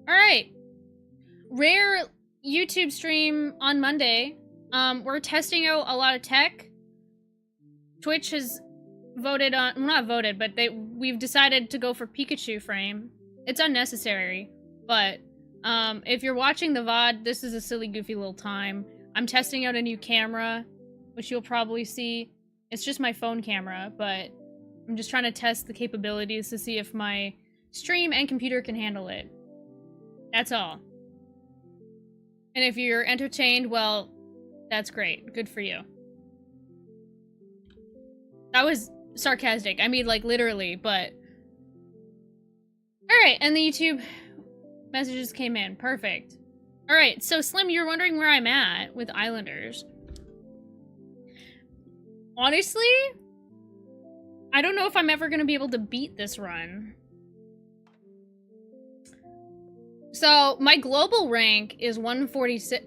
Alright. Rare YouTube stream on Monday. We're testing out a lot of tech. Twitch has voted on, well, not voted, but we've decided to go for Pikachu frame. It's unnecessary, but if you're watching the VOD, this is a silly, goofy little time. I'm testing out a new camera, which you'll probably see. It's just my phone camera, but I'm just trying to test the capabilities to see if my stream and computer can handle it. That's all. And if you're entertained, well, that's great. Good for you. That was sarcastic. I mean, like, literally, but... Alright, and the YouTube messages came in. Perfect. Alright, so Slim, you're wondering where I'm at with Islanders. Honestly, I don't know if I'm ever gonna be able to beat this run. So, my global rank is 146.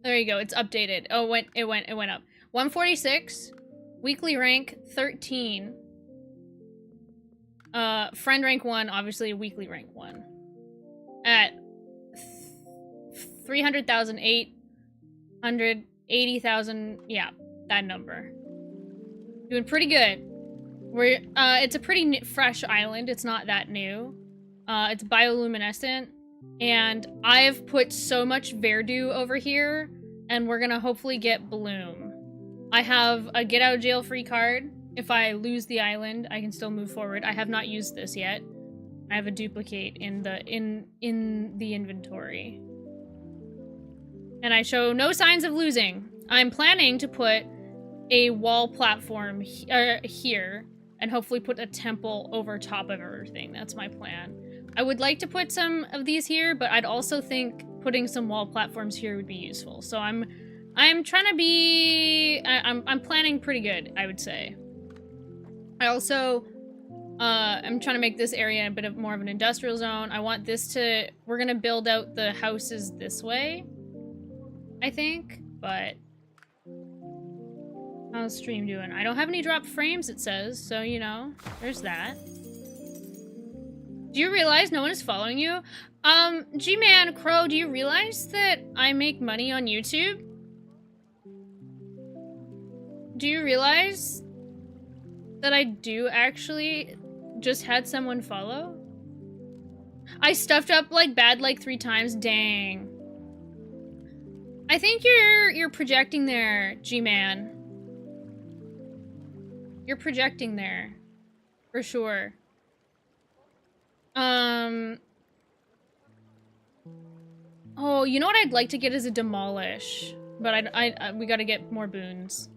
There you go, it's updated. Oh, it went up. 146, weekly rank 13. Friend rank 1, obviously weekly rank 1. At 300,000, 880,000, yeah, that number. Doing pretty good. It's a pretty fresh island, it's not that new. It's bioluminescent, and I've put so much Verdu over here, and we're gonna hopefully get Bloom. I have a get out of jail free card. If I lose the island, I can still move forward. I have not used this yet. I have a duplicate in the inventory. And I show no signs of losing. I'm planning to put a wall platform here, and hopefully put a temple over top of everything. That's my plan. I would like to put some of these here, but I'd also think putting some wall platforms here would be useful. So I'm trying to be... I'm planning pretty good, I would say. I also... I'm trying to make this area a bit of more of an industrial zone. I want this to... We're gonna build out the houses this way, I think, but... How's stream doing? I don't have any dropped frames, it says, so, you know, there's that. Do you realize no one is following you? G-Man, Crow, do you realize that I make money on YouTube? Do you realize that I do actually just had someone follow? I stuffed up like bad like 3 times, dang. I think you're projecting there, G-Man. You're projecting there, for sure. Oh, you know what I'd like to get is a demolish, but we gotta get more boons,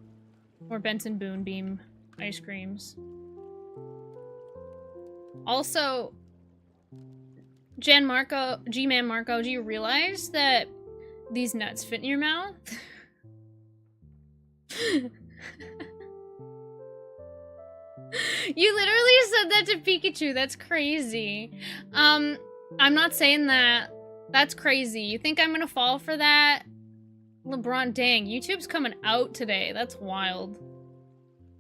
more Benson Boon Beam ice creams. Also, G-Man Marco, do you realize that these nuts fit in your mouth? You literally said that to Pikachu. That's crazy. I'm not saying that. That's crazy. You think I'm gonna fall for that? LeBron, dang. YouTube's coming out today. That's wild.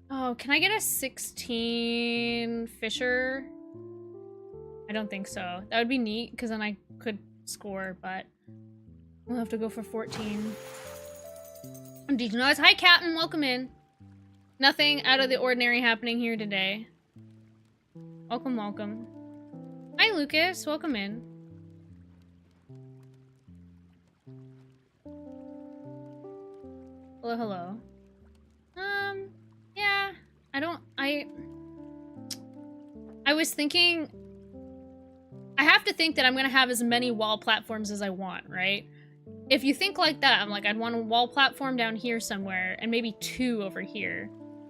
Oh, can I get a 16 Fisher? I don't think so. That would be neat, because then I could score, but we'll have to go for 14. Did you know? Hi, Captain. Welcome in. Nothing out of the ordinary happening here today. Welcome, welcome. Hi, Lucas. Welcome in. Hello, hello. Yeah. I was thinking... I have to think that I'm gonna have as many wall platforms as I want, right? If you think like that, I'm like, I'd want a wall platform down here somewhere, and maybe 2 over here.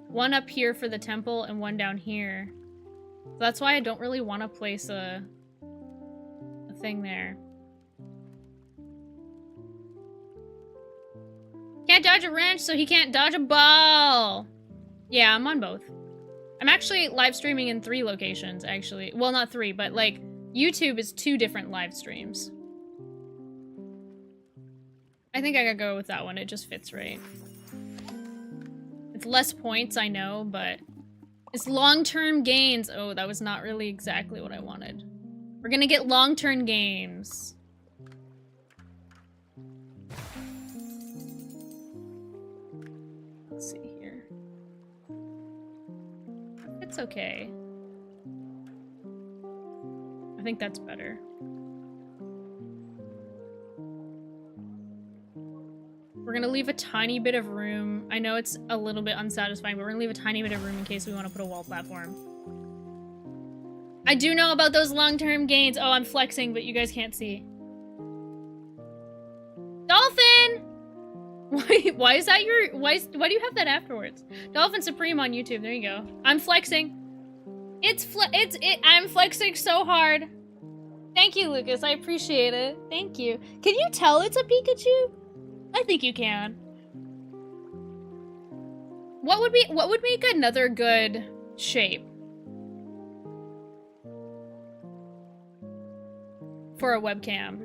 1 up here for the temple, and 1 down here. So that's why I don't really want to place a thing there. Can't dodge a wrench, so he can't dodge a ball! Yeah, I'm on both. I'm actually live streaming in 3 locations, actually. Well, not 3, but, like, YouTube is 2 different live streams. I think I gotta go with that one. It just fits right. It's less points, I know, but it's long-term gains. Oh, that was not really exactly what I wanted. We're gonna get long-term games. Let's see here. It's okay. I think that's better. We're gonna leave a tiny bit of room. I know it's a little bit unsatisfying, but we're gonna leave a tiny bit of room in case we want to put a wall platform. I do know about those long-term gains. Oh, I'm flexing, but you guys can't see. Dolphin! Why is that your... Why do you have that afterwards? Dolphin Supreme on YouTube. There you go. I'm flexing. I'm flexing so hard. Thank you, Lucas. I appreciate it. Thank you. Can you tell it's a Pikachu? I think you can. What would make another good shape for a webcam?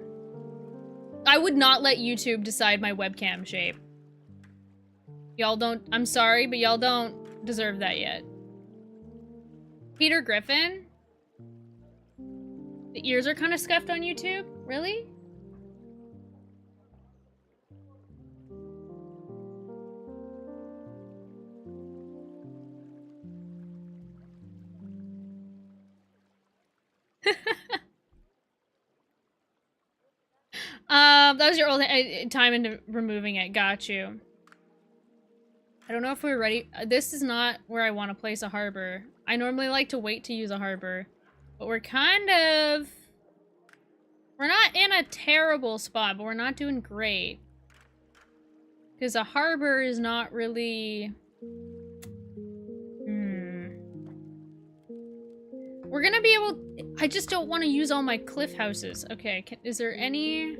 I would not let YouTube decide my webcam shape. Y'all don't, I'm sorry, but y'all don't deserve that yet. Peter Griffin? The ears are kind of scuffed on YouTube? Really? That was your old time into removing it. Got you. I don't know if we're ready. This is not where I want to place a harbor. I normally like to wait to use a harbor, but we're kind of... We're not in a terrible spot, but we're not doing great. Because a harbor is not really... We're gonna be able... I just don't want to use all my cliff houses. Okay, is there any...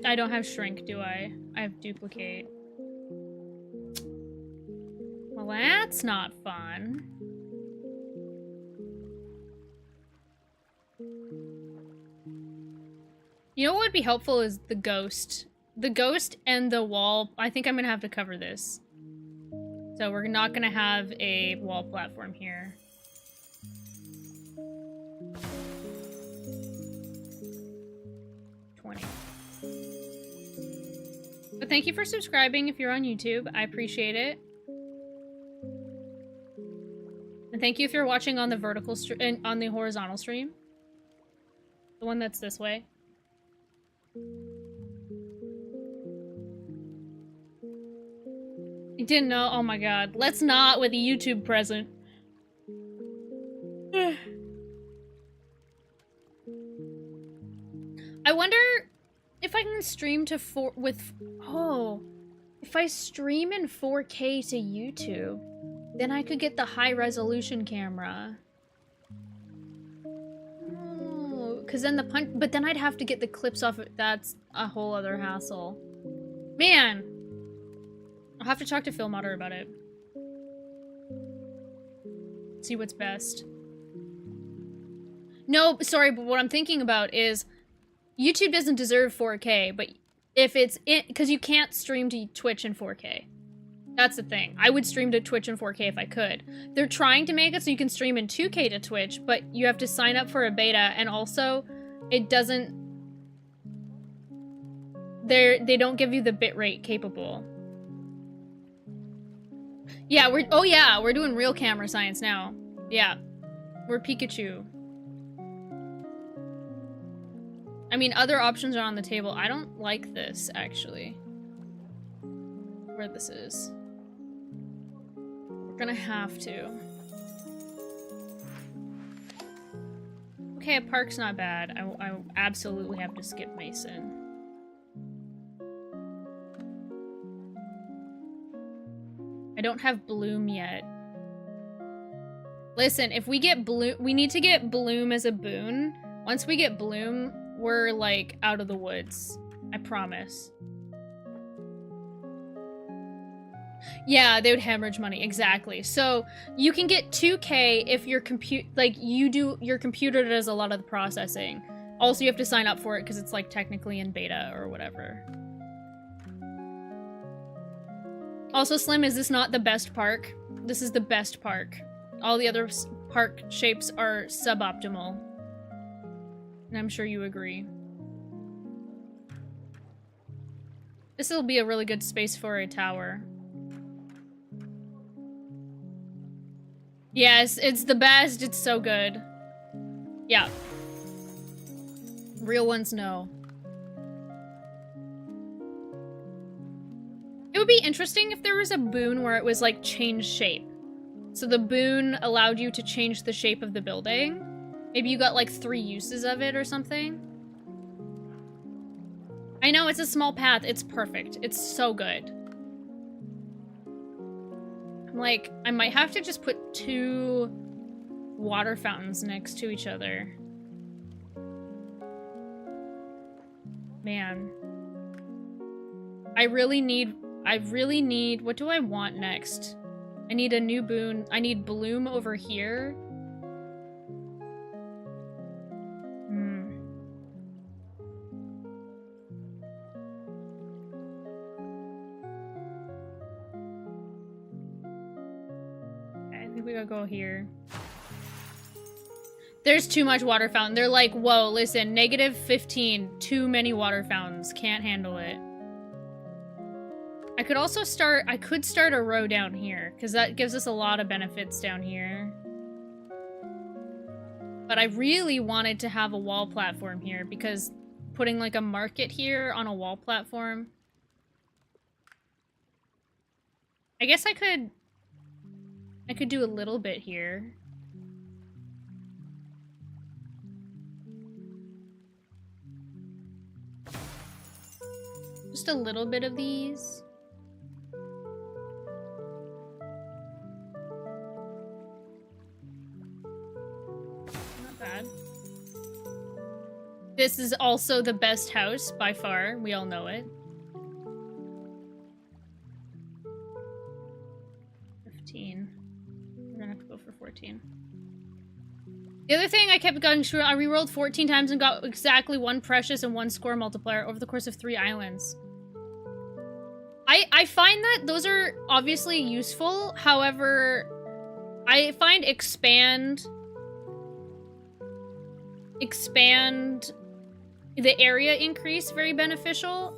I don't have shrink, do I? I have duplicate. Well, that's not fun. You know what would be helpful is the ghost. The ghost and the wall. I think I'm gonna have to cover this. So we're not gonna have a wall platform here. But thank you for subscribing if you're on YouTube. I appreciate it. And thank you if you're watching on the vertical stream, on the horizontal stream. The one that's this way. You didn't know? Oh my god. Let's not with a YouTube present. I wonder if I can stream to if I stream in 4K to YouTube, then I could get the high resolution camera. Oh, cause then but then I'd have to get the clips off. That's a whole other hassle. Man, I'll have to talk to Phil Motter about it. See what's best. No, sorry, but what I'm thinking about is YouTube doesn't deserve 4K, but if it's in, because you can't stream to Twitch in 4K. That's the thing. I would stream to Twitch in 4K if I could. They're trying to make it so you can stream in 2K to Twitch, but you have to sign up for a beta, and also, it doesn't... They don't give you the bitrate capable. Yeah, we're doing real camera science now. Yeah. We're Pikachu. I mean, other options are on the table. I don't like this, actually. Where this is. We're gonna have to. Okay, a park's not bad. I absolutely have to skip Mason. I don't have Bloom yet. Listen, if we get Bloom, we need to get Bloom as a boon. Once we get Bloom, we're, like, out of the woods. I promise. Yeah, they would hemorrhage money. Exactly. So, you can get 2K if your your computer does a lot of the processing. Also, you have to sign up for it because it's like technically in beta or whatever. Also, Slim, is this not the best park? This is the best park. All the other park shapes are suboptimal. And I'm sure you agree. This will be a really good space for a tower. Yes, it's the best. It's so good. Yeah. Real ones know. It would be interesting if there was a boon where it was like change shape. So the boon allowed you to change the shape of the building. Maybe you got like 3 uses of it or something. I know it's a small path. It's perfect. It's so good. I'm like, I might have to just put 2 water fountains next to each other. Man. I really need, what do I want next? I need a new boon. I need bloom over here. Okay, I think we gotta go here. There's too much water fountain. They're like, whoa, listen, -15. Too many water fountains. Can't handle it. I could also start a row down here, because that gives us a lot of benefits down here. But I really wanted to have a wall platform here, because putting like a market here on a wall platform... I guess I could do a little bit here. Just a little bit of these. Not bad. This is also the best house by far. We all know it. 15. We're gonna have to go for 14. The other thing I kept going through, I rerolled 14 times and got exactly 1 precious and 1 score multiplier over the course of 3 islands. I find that those are obviously useful. However, I find expand the area increase very beneficial.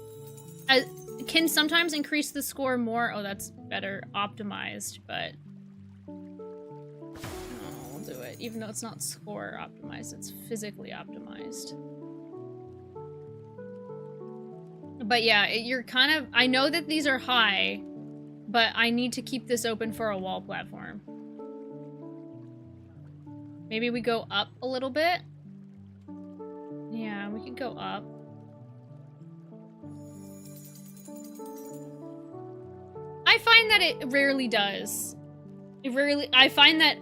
Can sometimes increase the score more. Oh, that's better optimized, but we'll do it. Even though it's not score optimized, it's physically optimized. But yeah, you're kind of... I know that these are high, but I need to keep this open for a wall platform. Maybe we go up a little bit? Yeah, we could go up. I find that it rarely does. I find that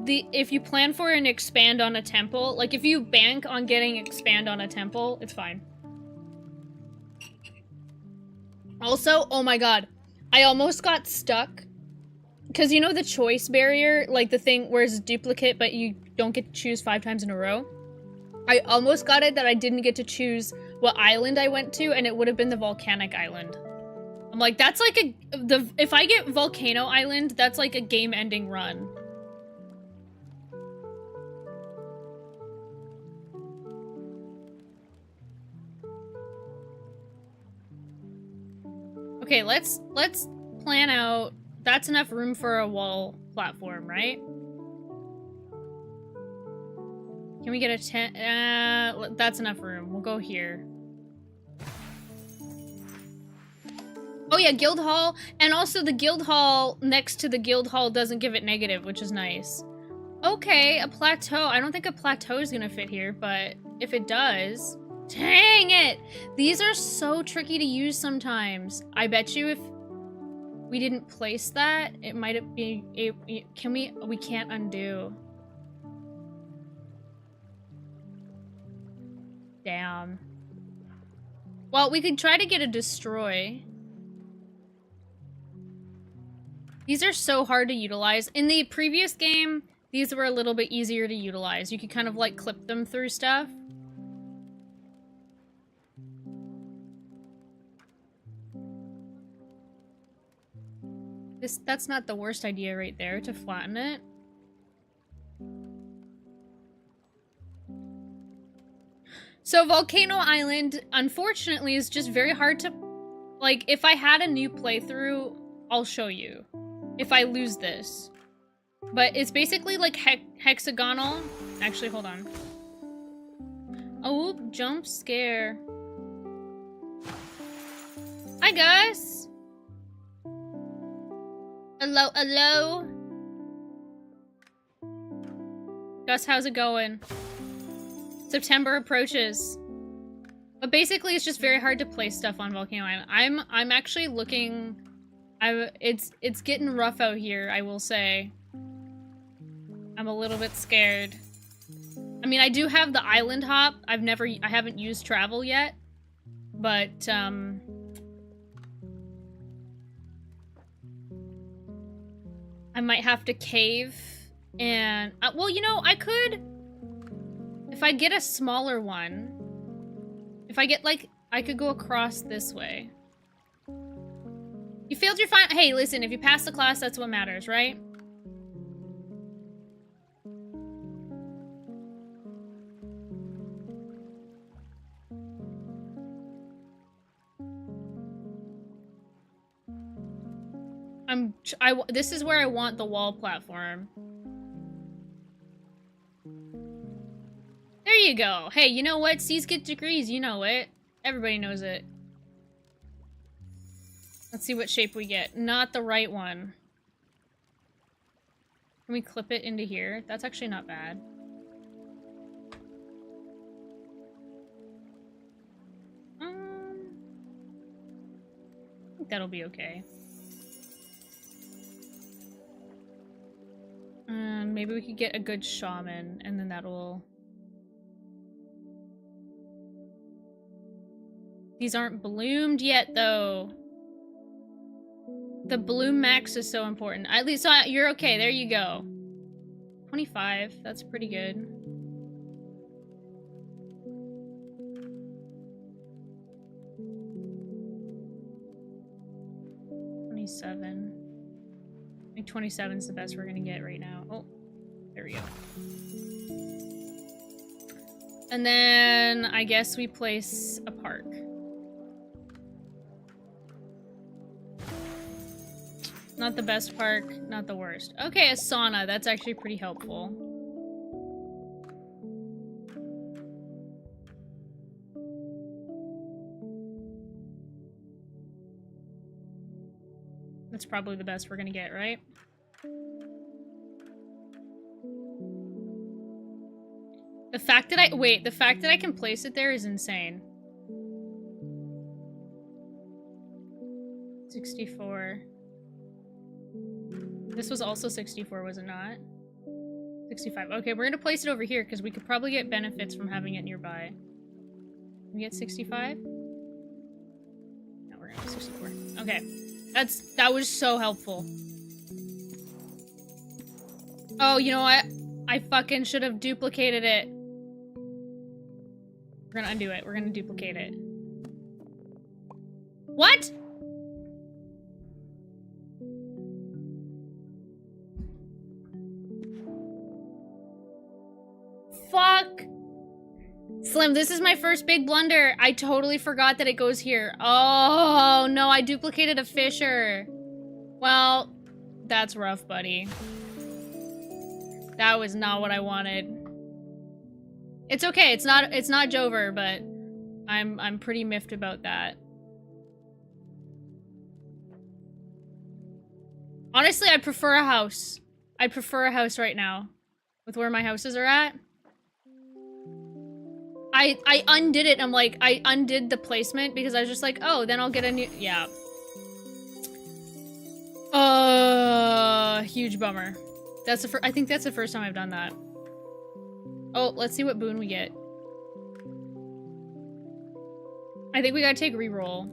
if you plan for an expand on a temple, like if you bank on getting expand on a temple, it's fine. Also, oh my god, I almost got stuck. Because you know the choice barrier, like the thing where it's duplicate but you don't get to choose 5 times in a row? I almost got it that I didn't get to choose what island I went to, and it would have been the volcanic island. I'm like, that's like if I get Volcano Island, that's like a game-ending run. Okay, let's plan out. That's enough room for a wall platform, right? Can we get a 10? That's enough room. We'll go here. Oh yeah, Guild Hall. And also the Guild Hall next to the Guild Hall doesn't give it negative, which is nice. Okay, a plateau. I don't think a plateau is gonna fit here, but if it does... Dang it! These are so tricky to use sometimes. I bet you if we didn't place that, it might be... We can't undo. Damn. Well, we could try to get a destroy. These are so hard to utilize. In the previous game, these were a little bit easier to utilize. You could kind of like clip them through stuff. That's not the worst idea right there, to flatten it. So Volcano Island, unfortunately, is just very hard to... Like, if I had a new playthrough, I'll show you. If I lose this. But it's basically like hexagonal. Actually, hold on. Oh, jump scare. Hi, Gus. Hello, hello. Gus, how's it going? September approaches. But basically, it's just very hard to place stuff on Volcano Island. I'm actually looking... It's getting rough out here, I will say. I'm a little bit scared. I mean, I do have the island hop. I haven't used travel yet. But, I might have to cave and... well, you know, I could... If I get a smaller one... If I get, like... I could go across this way. You failed your final... Hey, listen, if you pass the class, that's what matters, right? This is where I want the wall platform. There you go. Hey, you know what? C's get degrees, you know it. Everybody knows it. Let's see what shape we get. Not the right one. Can we clip it into here? That's actually not bad. I think that'll be okay. Maybe we could get a good shaman, and then that'll... These aren't bloomed yet, though. The bloom max is so important. At least you're okay. There you go. 25. That's pretty good. $27. I think 27 is the best we're gonna get right now. Oh, there we go. And then I guess we place a park. Not the best park, not the worst. Okay, a sauna. That's actually pretty helpful. That's probably the best we're gonna get, right? The fact that I can place it there is insane. 64. This was also 64, was it not? 65. Okay, we're gonna place it over here because we could probably get benefits from having it nearby. Can we get 65? No, we're gonna get 64. Okay. That was so helpful. Oh, you know what? I fucking should have duplicated it. We're gonna undo it. We're gonna duplicate it. What? Fuck. Slim, this is my first big blunder. I totally forgot that it goes here. Oh, no, I duplicated a Fisher. Well, that's rough, buddy. That was not what I wanted. It's okay. It's not Jover, but I'm pretty miffed about that. Honestly, I prefer a house. I prefer a house right now with where my houses are at. I undid it. I'm like, I undid the placement because I was just like, oh, then I'll get a new... Yeah. Huge bummer. That's the I think that's the first time I've done that. Oh, let's see what boon we get. I think we gotta take reroll.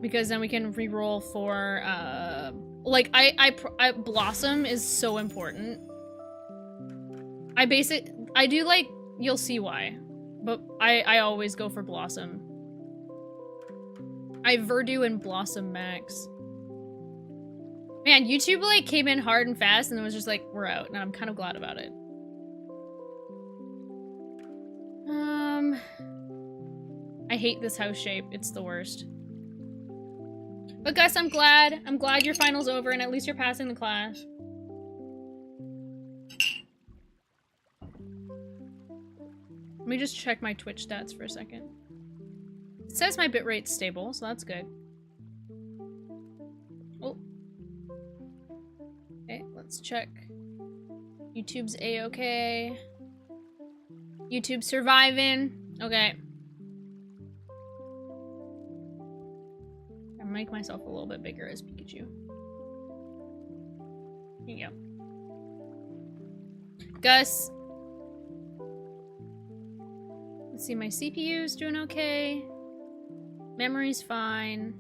Because then we can reroll for, like, Blossom is so important. I do, like, you'll see why. But I always go for Blossom. I Verdu and Blossom max. Man, YouTube like came in hard and fast and it was just like, we're out. And I'm kind of glad about it. I hate this house shape. It's the worst. But Gus, I'm glad. I'm glad your final's over and at least you're passing the class. Let me just check my Twitch stats for a second. It says my bitrate's stable, so that's good. Oh. Okay, let's check. YouTube's A-okay. YouTube's surviving. Okay. I'll make myself a little bit bigger as Pikachu. Here you go. Gus. Let's see, my CPU's doing okay. Memory's fine.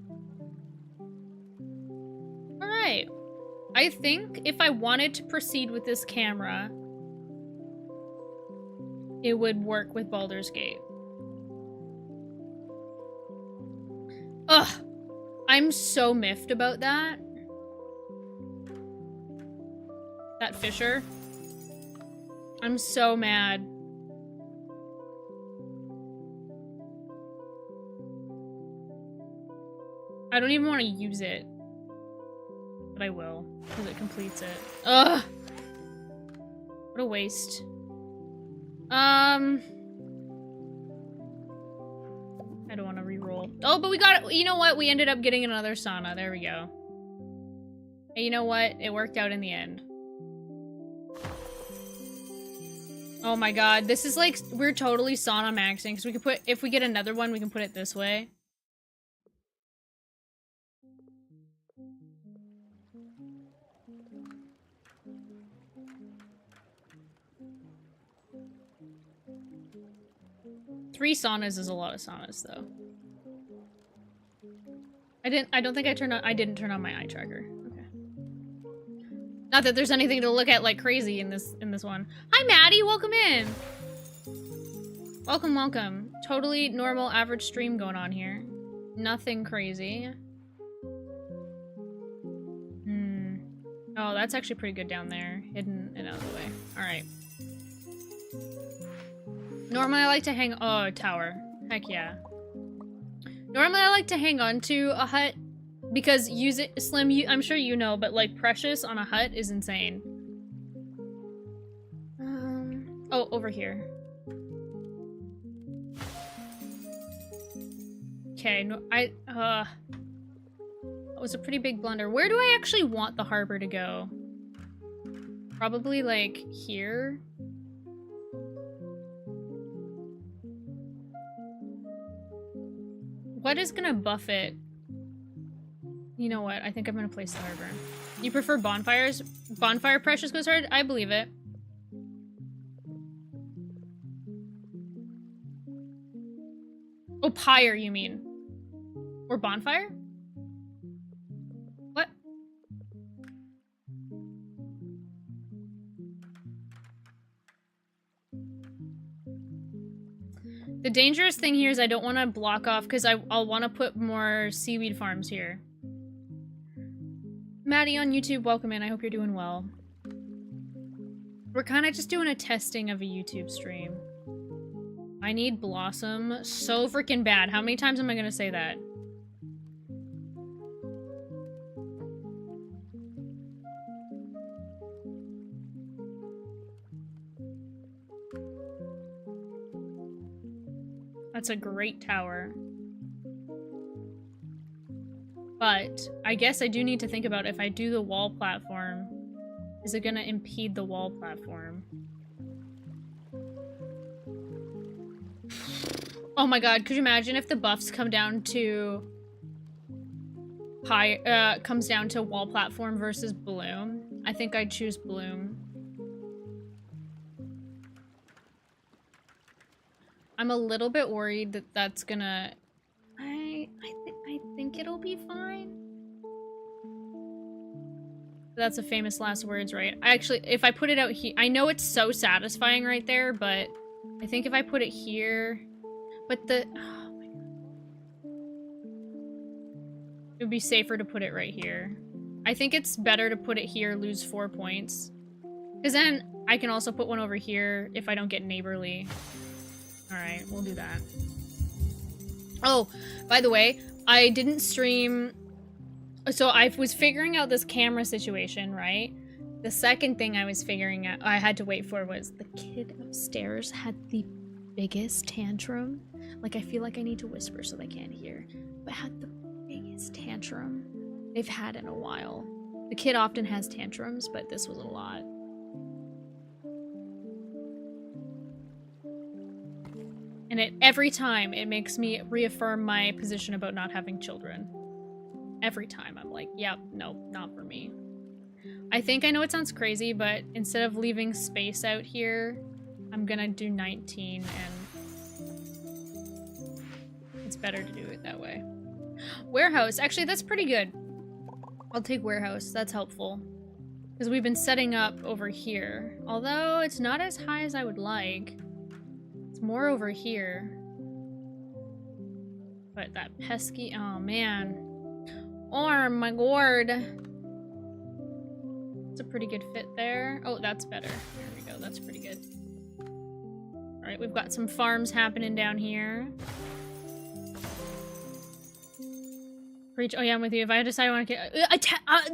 Alright. I think if I wanted to proceed with this camera, it would work with Baldur's Gate. Ugh! I'm so miffed about that. That Fisher. I'm so mad. I don't even want to use it. But I will, because it completes it. Ugh! What a waste. I don't want to re-roll. Oh, but we got it. You know what? We ended up getting another sauna. There we go. Hey, you know what? It worked out in the end. Oh my god. This is like, we're totally sauna maxing. Because we can put, if we get another one, we can put it this way. Three saunas is a lot of saunas, though. I don't think I didn't turn on my eye tracker. Okay. Not that there's anything to look at like crazy in this one. Hi, Maddie, welcome in. Welcome, welcome. Totally normal, average stream going on here. Nothing crazy. Oh, that's actually pretty good down there. Hidden and out of the way. Alright. Normally I like to hang- oh, a tower. Heck yeah. Normally I like to hang on to a hut because Slim, I'm sure you know, but like Precious on a hut is insane. Oh, over here. Okay, no, that was a pretty big blunder. Where do I actually want the harbor to go? Probably like here? What is gonna buff it? You know what? I think I'm gonna place the harbor. You prefer bonfires? Bonfire Precious goes hard? I believe it. Oh, pyre, you mean? Or bonfire? What? The dangerous thing here is I don't want to block off because I'll want to put more seaweed farms here. Maddie on YouTube, welcome in. I hope you're doing well. We're kind of just doing a testing of a YouTube stream. I need Blossom so freaking bad. How many times am I going to say that? That's a great tower. But I guess I do need to think about if I do the wall platform, is it gonna impede the wall platform? Oh my god, could you imagine if the buffs come down to comes down to wall platform versus bloom? I think I'd choose bloom. I'm a little bit worried that that's gonna... I think it'll be fine. That's a famous last words, right? Actually, if I put it out here... I know it's so satisfying right there, but I think if I put it here... But the... Oh my god. It would be safer to put it right here. I think it's better to put it here, lose 4 points. Because then I can also put one over here if I don't get neighborly. Alright, we'll do that. Oh, by the way, I didn't stream... So I was figuring out this camera situation, right? The second thing I was figuring out I had to wait for was the kid upstairs had the biggest tantrum. Like, I feel like I need to whisper so they can't hear. But had the biggest tantrum they've had in a while. The kid often has tantrums, but this was a lot. And every time it makes me reaffirm my position about not having children. Every time I'm like, yep, nope, not for me. I think I know it sounds crazy, but instead of leaving space out here, I'm gonna do 19 and it's better to do it that way. Warehouse, actually that's pretty good. I'll take warehouse, that's helpful. Because we've been setting up over here. Although it's not as high as I would like. It's more over here. But that pesky, oh man. Oh my god. It's a pretty good fit there. Oh, that's better. There we go, that's pretty good. Alright, we've got some farms happening down here. Preach. Oh yeah, I'm with you. If I decide I want to get...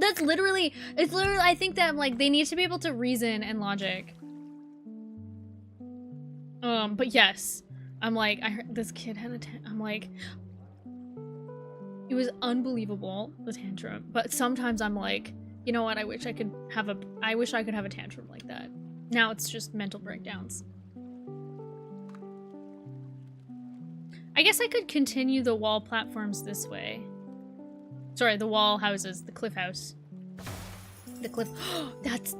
that's literally... It's literally... I think that, like, they need to be able to reason and logic. But yes. I'm like, I heard this kid had a I'm like... It was unbelievable, the tantrum. But sometimes I'm like, you know what? I wish I could have a tantrum like that. Now it's just mental breakdowns. I guess I could continue the wall platforms this way. Sorry, the wall houses, the cliff house. The cliff, that's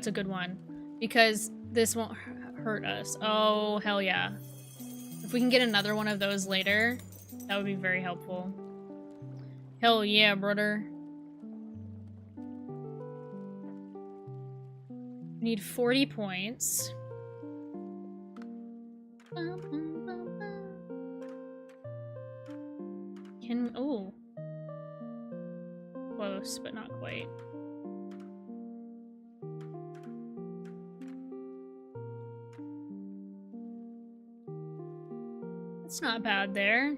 a good one. Because this won't hurt us. Oh, hell yeah. If we can get another one of those later, that would be very helpful. Hell yeah, brother. Need 40 points. Oh. Close, but not quite. It's not bad there.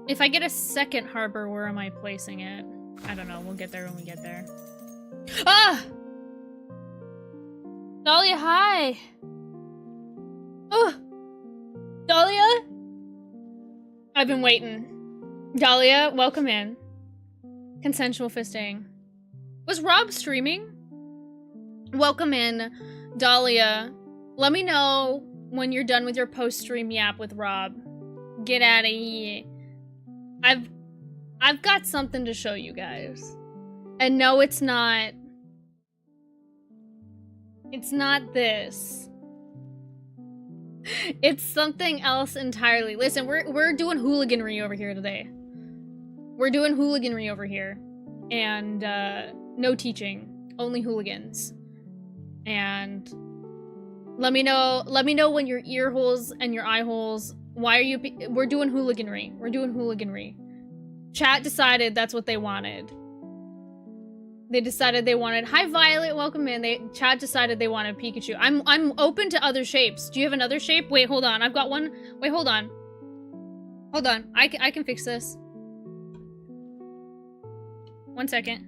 If I get a second harbor, where am I placing it? I don't know, we'll get there when we get there. Ah! Dahlia, hi! Oh! Dahlia? I've been waiting. Dahlia, welcome in. Consensual fisting. Was Rob streaming? Welcome in, Dahlia. Let me know when you're done with your post-stream yap with Rob. Get out of here. I've got something to show you guys. And no, it's not. It's not this. It's something else entirely. Listen, we're doing hooliganry over here today. We're doing hooliganry over here. And no teaching. Only hooligans. And let me know when your ear holes and your eye holes, why are you we're doing hooliganry. We're doing hooliganry. Chat decided that's what they wanted. They decided they wanted... Hi, Violet. Welcome in. Chat decided they wanted Pikachu. I'm open to other shapes. Do you have another shape? Wait, hold on. I've got one. Wait, hold on. Hold on. I can fix this. 1 second.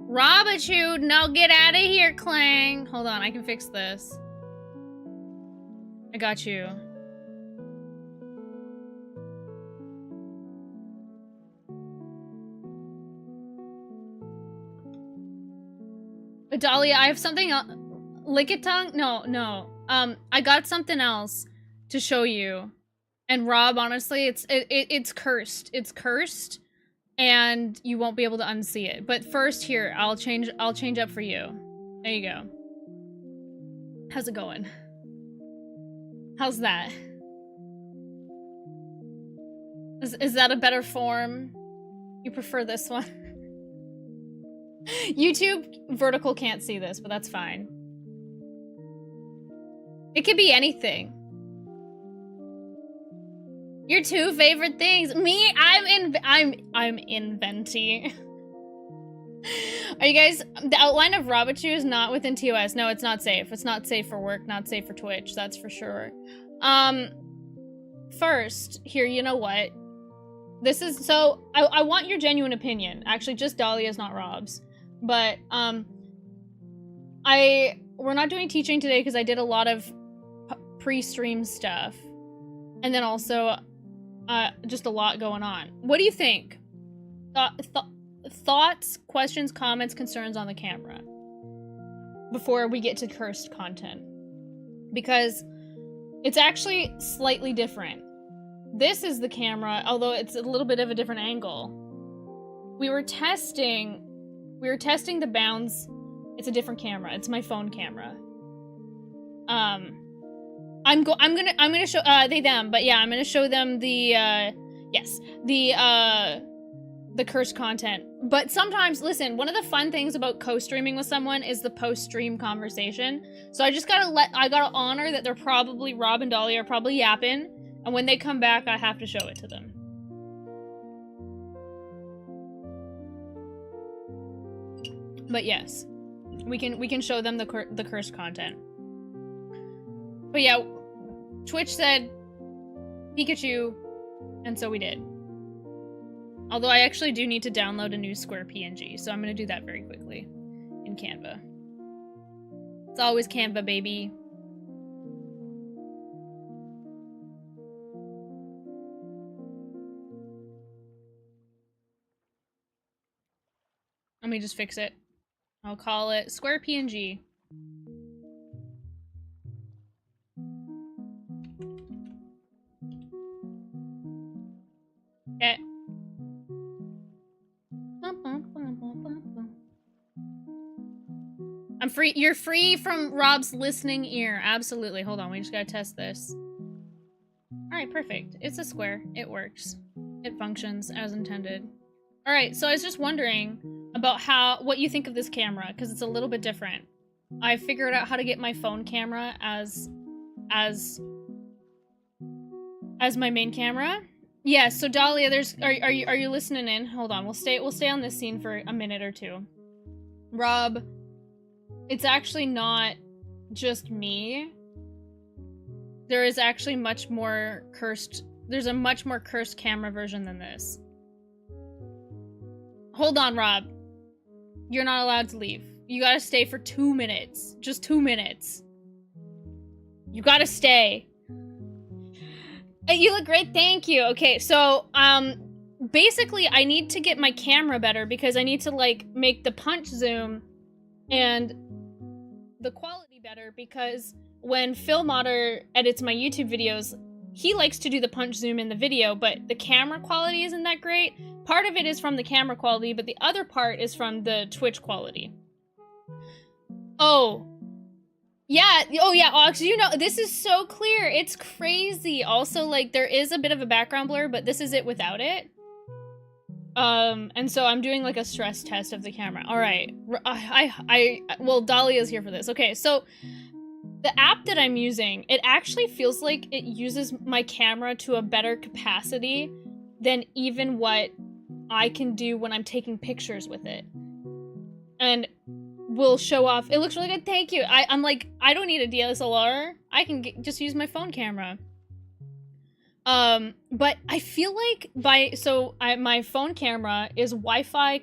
Robitude, now get out of here, Clang. Hold on. I can fix this. I got you. Dahlia, I have something else. Lickitung? No. I got something else to show you. And Rob, honestly, it's cursed. It's cursed, and you won't be able to unsee it. But first, here, I'll change up for you. There you go. How's it going? How's that? Is that a better form? You prefer this one? YouTube vertical can't see this, but that's fine. It could be anything. Your two favorite things. Me, I'm inventing. Are you guys, the outline of Rabachu is not within TOS. No, it's not safe. It's not safe for work, not safe for Twitch, that's for sure. First, here, you know what? This is, so, I want your genuine opinion. Actually, just Dahlia's, not Rob's. But, we're not doing teaching today because I did a lot of pre-stream stuff. And then also, just a lot going on. What do you think? Thoughts, questions, comments, concerns on the camera before we get to cursed content, because it's actually slightly different. This is the camera, although it's a little bit of a different angle. We were testing the bounds. It's a different camera. It's my phone camera. I'm gonna show they them, but yeah, I'm gonna show them the the cursed content. But sometimes, listen, one of the fun things about co-streaming with someone is the post-stream conversation. So I gotta honor that they're probably, Rob and Dahlia are probably yapping, and when they come back, I have to show it to them. But yes, we can show them the cursed content. But yeah, Twitch said Pikachu, and so we did. Although I actually do need to download a new Square PNG, so I'm gonna do that very quickly in Canva. It's always Canva, baby. Let me just fix it. I'll call it Square PNG. Okay. I'm free. You're free from Rob's listening ear. Absolutely. Hold on. We just gotta test this. Alright, perfect. It's a square. It works. It functions as intended. Alright, so I was just wondering about what you think of this camera, because it's a little bit different. I figured out how to get my phone camera as my main camera. Yeah, so Dahlia, are you listening in? Hold on, we'll stay on this scene for a minute or two. Rob, it's actually not just me. There is actually much more cursed. There's a much more cursed camera version than this. Hold on, Rob. You're not allowed to leave. You gotta stay for 2 minutes. Just 2 minutes. You gotta stay. You look great, thank you. Okay, so, basically I need to get my camera better because I need to, like, make the punch zoom and the quality better, because when Philmodder edits my YouTube videos, he likes to do the punch zoom in the video, but the camera quality isn't that great. Part of it is from the camera quality, but the other part is from the Twitch quality. Oh. Yeah, oh yeah, Ox, you know, this is so clear. It's crazy. Also, like, there is a bit of a background blur, but this is it without it. And so I'm doing, like, a stress test of the camera. All right. Well, Dahlia's here for this. Okay, so the app that I'm using, it actually feels like it uses my camera to a better capacity than even what I can do when I'm taking pictures with it. And will show off. It looks really good. Thank you. I'm like, I don't need a DSLR. I can just use my phone camera. But I feel like my phone camera is Wi-Fi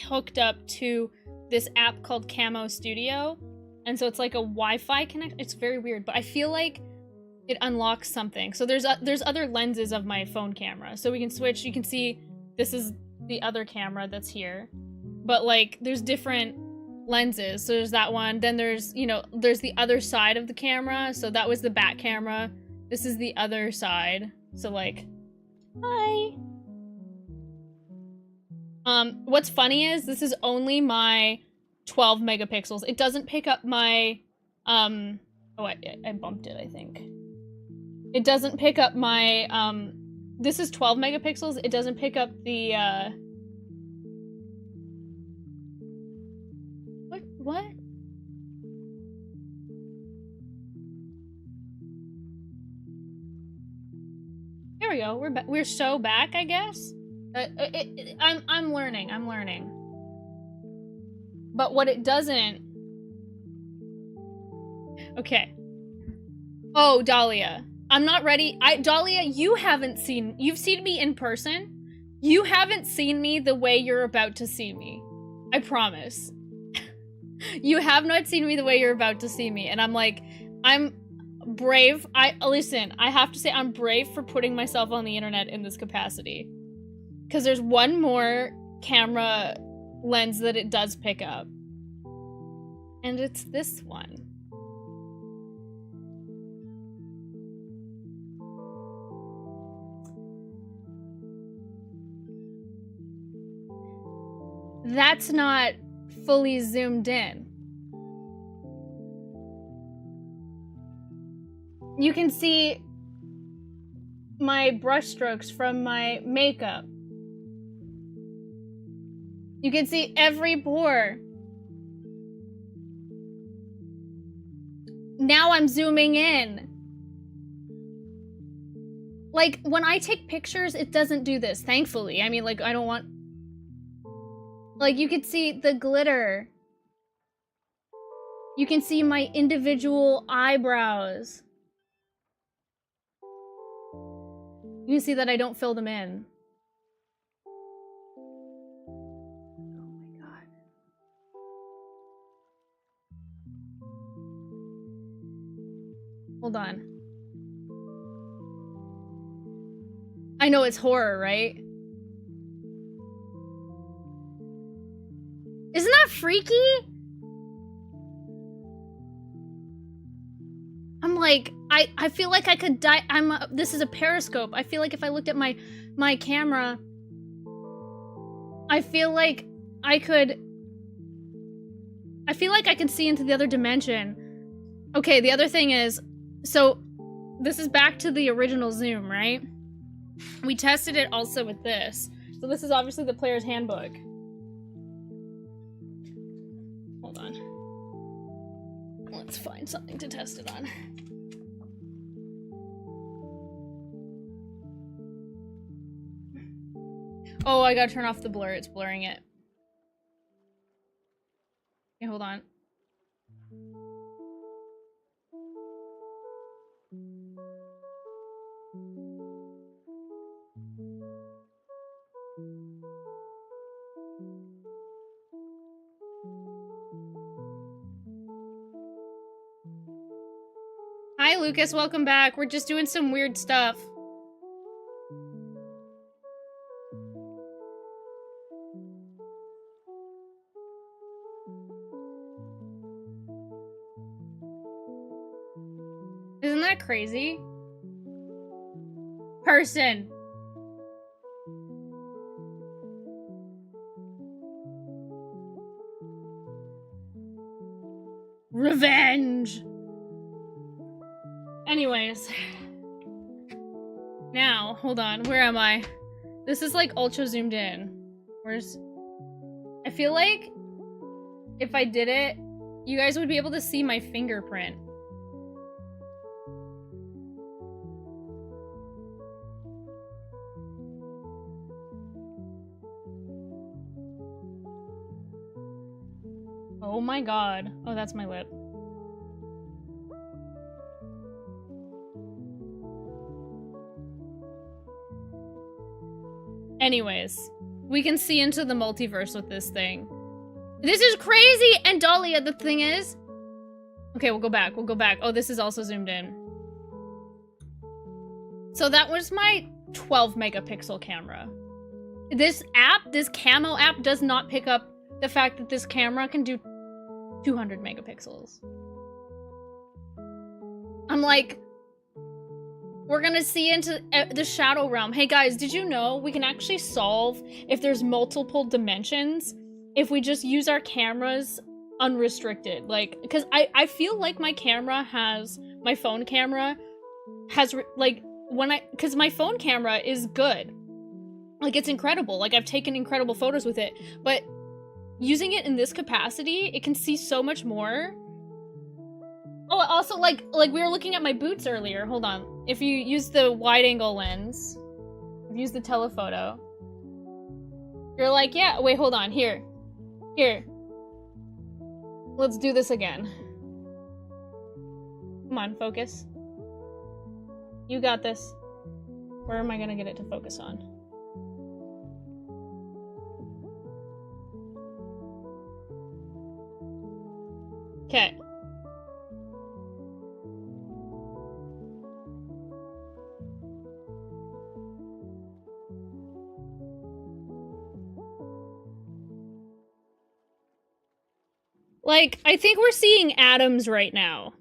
hooked up to this app called Camo Studio. And so it's like a Wi-Fi connect. It's very weird, but I feel like it unlocks something. So there's other lenses of my phone camera. So we can switch. You can see this is the other camera that's here. But like there's different lenses. So there's that one. Then there's, you know, there's the other side of the camera. So that was the back camera. This is the other side. So like, hi. What's funny is this is only my 12 megapixels. It doesn't pick up my, oh, I bumped it, I think. It doesn't pick up my, this is 12 megapixels. It doesn't pick up the, What? we go. We're so back, I guess. I'm learning. I'm learning. But what it doesn't. Okay. Oh, Dahlia. I'm not ready. Dahlia, you've seen me in person. You haven't seen me the way you're about to see me. I promise. You have not seen me the way you're about to see me. And I'm like, I'm brave. Listen, I have to say I'm brave for putting myself on the internet in this capacity. Because there's one more camera lens that it does pick up. And it's this one. That's not fully zoomed in. You can see my brush strokes from my makeup. You can see every pore. Now I'm zooming in. Like, when I take pictures, it doesn't do this, thankfully. I mean, like, I don't want... Like, you can see the glitter. You can see my individual eyebrows. You can see that I don't fill them in. Oh my god. Hold on. I know it's horror, right? Isn't that freaky? I'm like, I feel like I could die. This is a periscope. I feel like if I looked at my camera, I feel like I could see into the other dimension. Okay, the other thing is, so this is back to the original Zoom, right? We tested it also with this. So this is obviously the player's handbook. Hold on. Let's find something to test it on. Oh, I gotta turn off the blur. It's blurring it. Okay, hold on. Hi, Lucas. Welcome back. We're just doing some weird stuff. Isn't that crazy? Person. Revenge. Anyways. Now, hold on. Where am I? This is like ultra zoomed in. I feel like if I did it, you guys would be able to see my fingerprint. Oh my god. Oh, that's my lip. Anyways, we can see into the multiverse with this thing. This is crazy! And Dahlia, the thing is... Okay, we'll go back. We'll go back. Oh, this is also zoomed in. So that was my 12 megapixel camera. This app, this camo app, does not pick up the fact that this camera can do 200 megapixels. I'm like... We're gonna see into the shadow realm. Hey guys, did you know we can actually solve if there's multiple dimensions if we just use our cameras unrestricted? Like, because I feel like my phone camera has, like, because my phone camera is good. Like, it's incredible. Like, I've taken incredible photos with it. But using it in this capacity, it can see so much more. Oh, also, like we were looking at my boots earlier. Hold on. If you use the wide-angle lens... I've used the telephoto. You're like, yeah, wait, hold on, here. Here. Let's do this again. Come on, focus. You got this. Where am I gonna get it to focus on? Okay. Like, I think we're seeing atoms right now.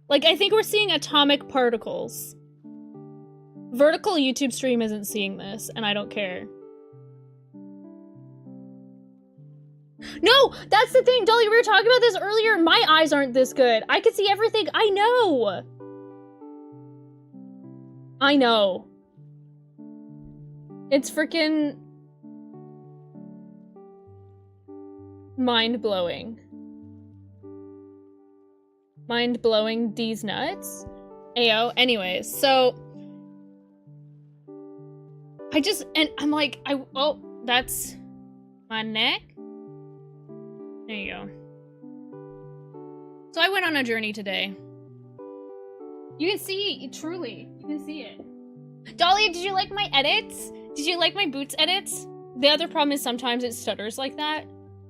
Like, I think we're seeing atomic particles. Vertical YouTube stream isn't seeing this, and I don't care. No! That's the thing, Dolly, we were talking about this earlier. My eyes aren't this good. I can see everything. I know! I know. It's freaking mind-blowing. Mind-blowing D's nuts. Ayo. Anyways, so I'm like, oh, that's my neck. There you go. So I went on a journey today. You can see, truly, you can see it. Dolly, did you like my edits? Did you like my boots edits? The other problem is sometimes it stutters like that.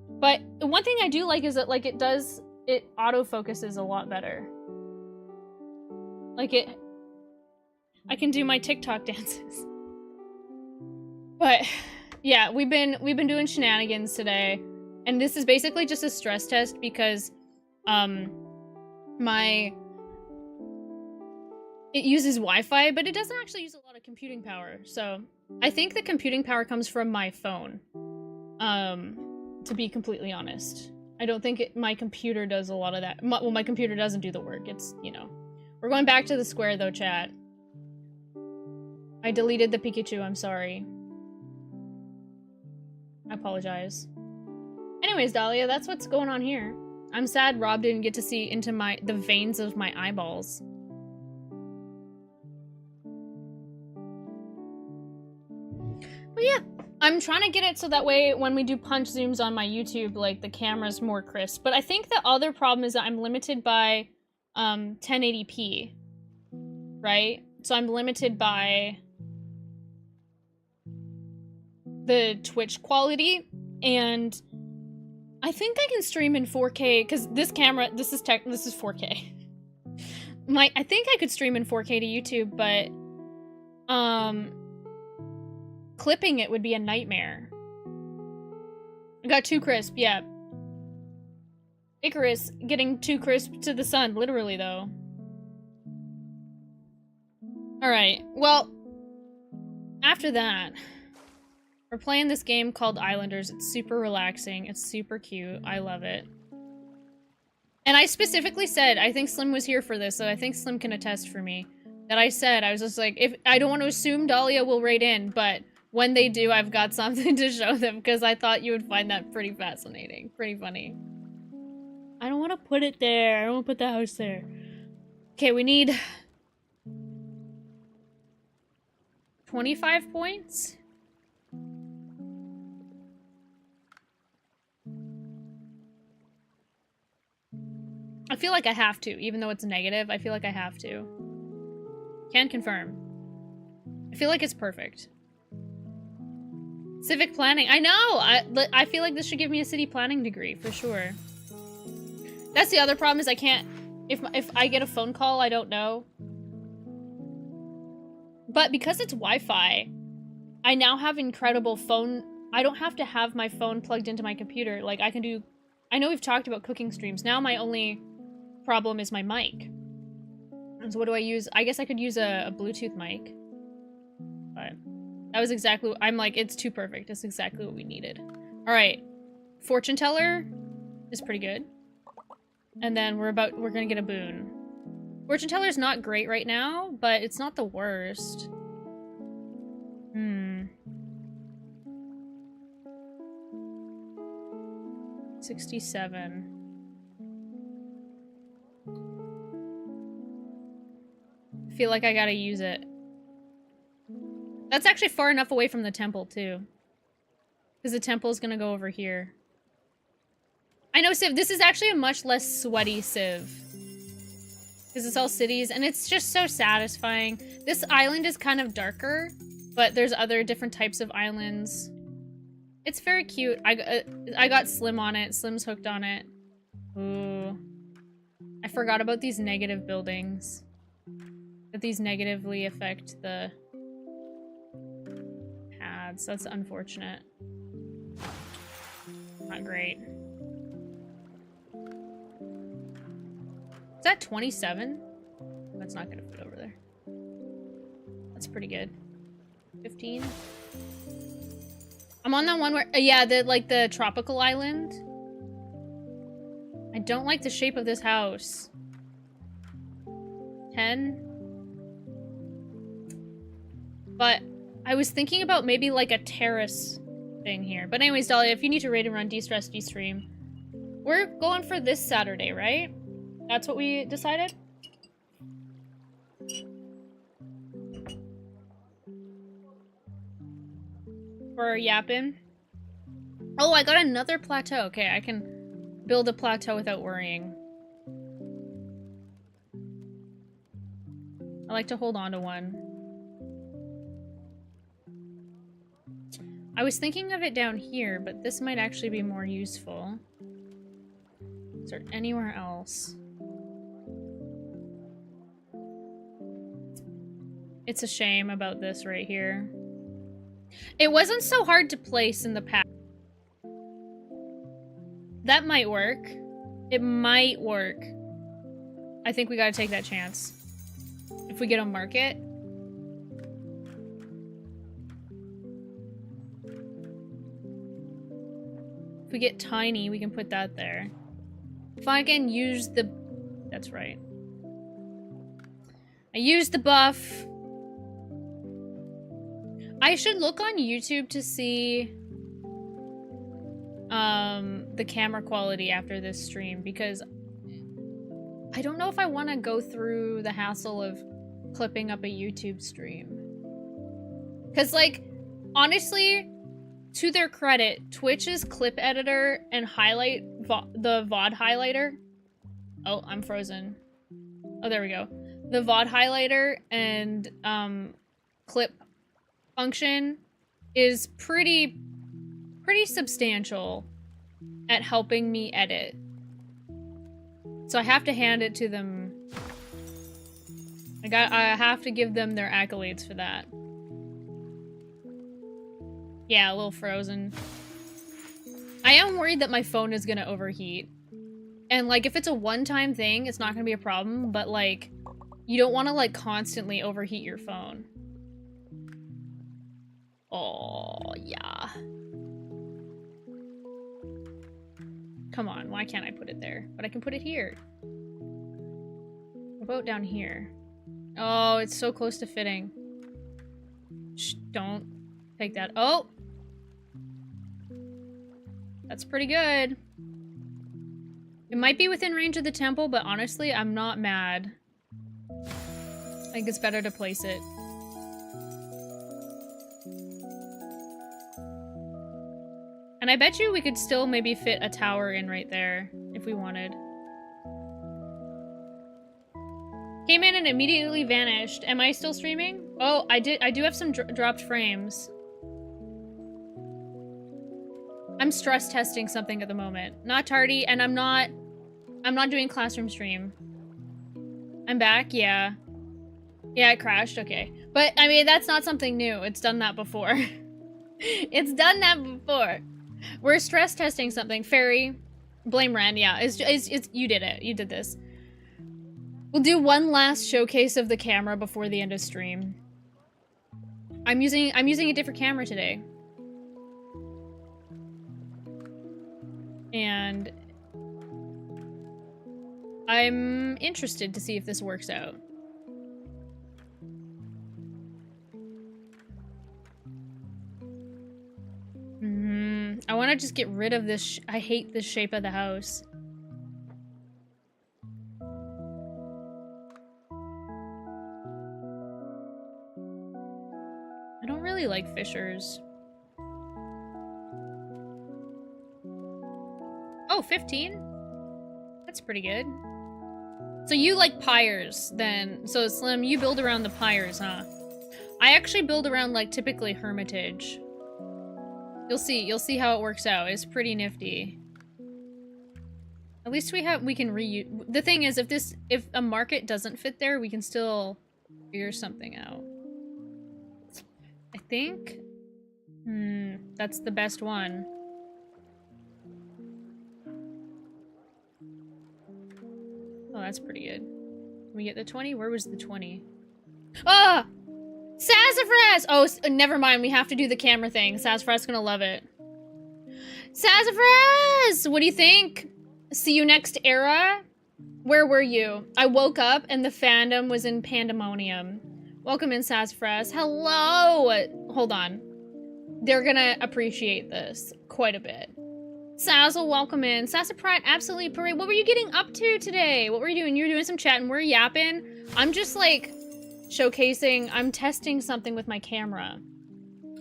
But one thing I do like is that, like, it autofocuses a lot better. Like, I can do my TikTok dances. But yeah, we've been doing shenanigans today, and this is basically just a stress test because it uses Wi-Fi, but it doesn't actually use a lot of computing power. So I think the computing power comes from my phone. To be completely honest, I don't think my computer does a lot of that. Well, my computer doesn't do the work. It's, you know, we're going back to the square though, chat. I deleted the Pikachu. I'm sorry. I apologize. Anyways, Dahlia, that's what's going on here. I'm sad Rob didn't get to see into the veins of my eyeballs. But yeah, I'm trying to get it so that way when we do punch zooms on my YouTube, like, the camera's more crisp. But I think the other problem is that I'm limited by 1080p, right? So I'm limited by the Twitch quality, and I think I can stream in 4K because this camera, this is 4K. I think I could stream in 4K to YouTube, but clipping it would be a nightmare. I got too crisp, yeah. Icarus getting too crisp to the sun, literally though. Alright, well, after that, we're playing this game called Islanders. It's super relaxing. It's super cute. I love it. And I specifically said, I think Slim was here for this, so I think Slim can attest for me. That I said, I was just like, if I don't want to assume Dahlia will raid in, but when they do, I've got something to show them, because I thought you would find that pretty fascinating. Pretty funny. I don't want to put it there. I don't want to put the house there. Okay, we need 25 points? I feel like I have to, even though it's negative. I feel like I have to. Can confirm. I feel like it's perfect. Civic planning. I know! I feel like this should give me a city planning degree, for sure. That's the other problem, is I can't... If I get a phone call, I don't know. But because it's Wi-Fi, I now have incredible phone... I don't have to have my phone plugged into my computer. Like, I can do... I know we've talked about cooking streams. Now my only problem is my mic. And so what do I use? I guess I could use a Bluetooth mic. But that was exactly... I'm like, it's too perfect. It's exactly what we needed. Alright. Fortune teller is pretty good. And then we're gonna get a boon. Fortune teller's not great right now, but it's not the worst. 67. I feel like I gotta use it. That's actually far enough away from the temple, too. Because the temple is going to go over here. I know, Civ, this is actually a much less sweaty Civ. Because it's all cities, and it's just so satisfying. This island is kind of darker, but there's other different types of islands. It's very cute. I got Slim on it. Slim's hooked on it. Ooh. I forgot about these negative buildings. That these negatively affect the pads. That's unfortunate. Not great. Is that 27? That's not gonna fit over there. That's pretty good. 15? I'm on that one where, yeah, the tropical island. I don't like the shape of this house. 10? But I was thinking about maybe like a terrace thing here. But anyways, Dahlia, if you need to raid and run, de-stress, de-stream. We're going for this Saturday, right? That's what we decided? For yapping. Oh, I got another plateau. Okay, I can build a plateau without worrying. I like to hold on to one. I was thinking of it down here, but this might actually be more useful. Is there anywhere else? It's a shame about this right here. It wasn't so hard to place in the past. That might work. It might work. I think we gotta take that chance. If we get a market. If we get tiny, we can put that there. If I can use the... That's right. I used the buff. I should look on YouTube to see the camera quality after this stream, because I don't know if I want to go through the hassle of clipping up a YouTube stream. Because, like, honestly, to their credit, Twitch's clip editor and the VOD highlighter... Oh, I'm frozen. Oh, there we go. The VOD highlighter and clip function is pretty substantial at helping me edit. So I have to hand it to them. I have to give them their accolades for that. Yeah, a little frozen. I am worried that my phone is gonna overheat. And like, if it's a one-time thing, it's not gonna be a problem, but like, you don't want to like constantly overheat your phone. Oh, yeah. Come on, why can't I put it there? But I can put it here. What about down here? Oh, it's so close to fitting. Shh, don't take that. Oh! That's pretty good. It might be within range of the temple, but honestly, I'm not mad. I think it's better to place it. And I bet you we could still maybe fit a tower in right there if we wanted. Came in and immediately vanished. Am I still streaming? Oh, I do have some dropped frames. I'm stress testing something at the moment. Not tardy, and I'm not doing classroom stream. I'm back, yeah. Yeah, it crashed, okay. But, I mean, that's not something new. It's done that before. It's done that before. We're stress testing something. Fairy, blame Ren, yeah. It's you did it. You did this. We'll do one last showcase of the camera before the end of stream. I'm using a different camera today. And I'm interested to see if this works out. I want to just get rid of this. I hate the shape of the house. I don't really like fishers. Oh, 15? That's pretty good. So you like pyres then. So Slim, you build around the pyres, huh? I actually build around like typically Hermitage. You'll see how it works out. It's pretty nifty. At least we can reuse. The thing is, if a market doesn't fit there, we can still figure something out. I think, that's the best one. Oh, that's pretty good. Can we get the 20? Where was the 20? Ah! Sassafras! Oh, never mind. We have to do the camera thing. Sassafras is gonna love it. Sassafras! What do you think? See you next era? Where were you? I woke up and the fandom was in pandemonium. Welcome in, Sassafras. Hello! Hold on. They're gonna appreciate this quite a bit. Sazzle, welcome in. Sassafras, absolutely parade. What were you getting up to today? What were you doing? You were doing some chat and we're yapping. I'm just like showcasing. I'm testing something with my camera.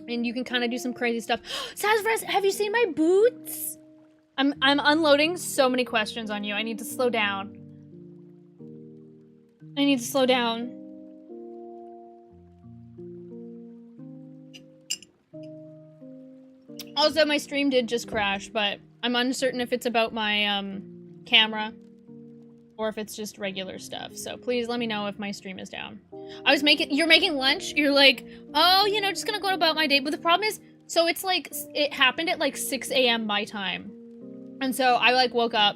And you can kind of do some crazy stuff. Sassafras, have you seen my boots? I'm unloading so many questions on you. I need to slow down. I need to slow down. Also, my stream did just crash, but I'm uncertain if it's about my camera or if it's just regular stuff. So please let me know if my stream is down. You're making lunch? You're like, oh, you know, just gonna go about my day. But the problem is, so it's like, it happened at like 6 a.m. my time. And so I like woke up,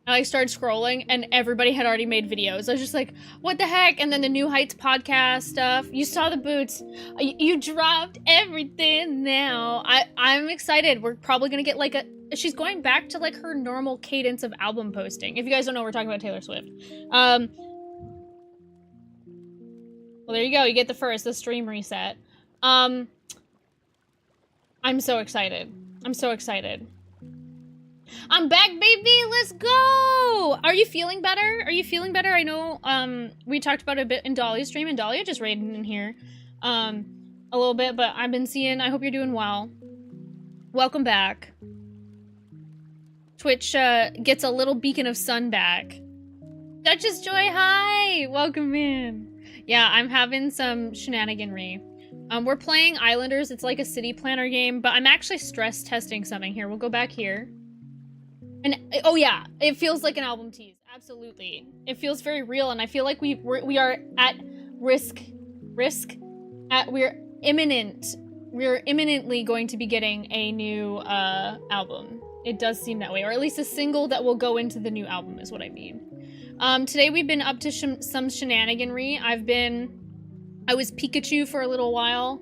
I started scrolling and everybody had already made videos. I was just like, what the heck? And then the New Heights podcast stuff. You saw the boots. You dropped everything now. I'm excited. We're probably gonna get like she's going back to like her normal cadence of album posting. If you guys don't know, we're talking about Taylor Swift. Well, there you go. You get the stream reset. I'm so excited. I'm so excited. I'm back, baby! Let's go! Are you feeling better? Are you feeling better? I know, we talked about it a bit in Dahlia's stream, and Dahlia just raided in here, a little bit, but I've been seeing, I hope you're doing well. Welcome back. Twitch, gets a little beacon of sun back. Duchess Joy, hi! Welcome in. Yeah, I'm having some shenaniganry. We're playing Islanders. It's like a city planner game, but I'm actually stress testing something here. We'll go back here. And, oh yeah, it feels like an album tease. Absolutely. It feels very real, and I feel like we are at risk. We're imminently going to be getting a new, album. It does seem that way, or at least a single that will go into the new album is what I mean. Today we've been up to some shenaniganry. I was Pikachu for a little while.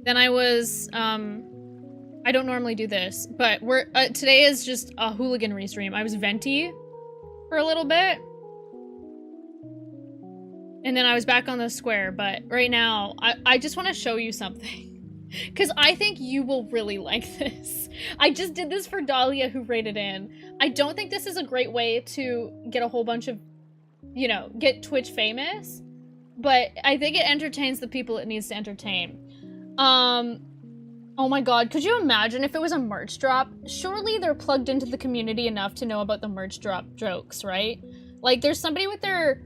Then I was, I don't normally do this, but today is just a hooliganry stream. I was Venti for a little bit. And then I was back on the square, but right now, I just want to show you something. Because I think you will really like this. I just did this for Dahlia, who raided in. I don't think this is a great way to get a whole bunch of, you know, get Twitch famous. But I think it entertains the people it needs to entertain. Oh my god, could you imagine if it was a merch drop? Surely they're plugged into the community enough to know about the merch drop jokes, right? Like, there's somebody with their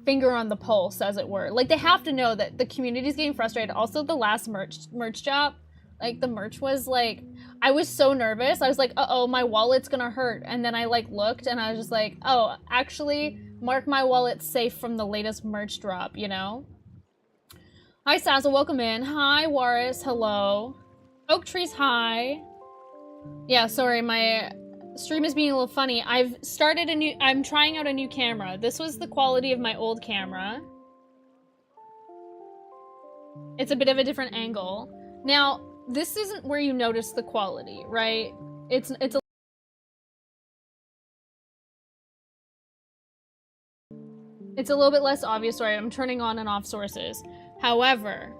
finger on the pulse, as it were. Like, they have to know that the community's getting frustrated. Also, the last merch drop, like, the merch was, like, I was so nervous. I was like, uh-oh, my wallet's gonna hurt. And then I, like, looked, and I was just like, oh, actually, mark my wallet safe from the latest merch drop, you know? Hi, Sazzle, welcome in. Hi, Waris, hello. Oak Trees, hi. Yeah, sorry, my stream is being a little funny. I'm trying out a new camera. This was the quality of my old camera. It's a bit of a different angle. Now, this isn't where you notice the quality, right? It's a little bit less obvious, right? I'm turning on and off sources. However,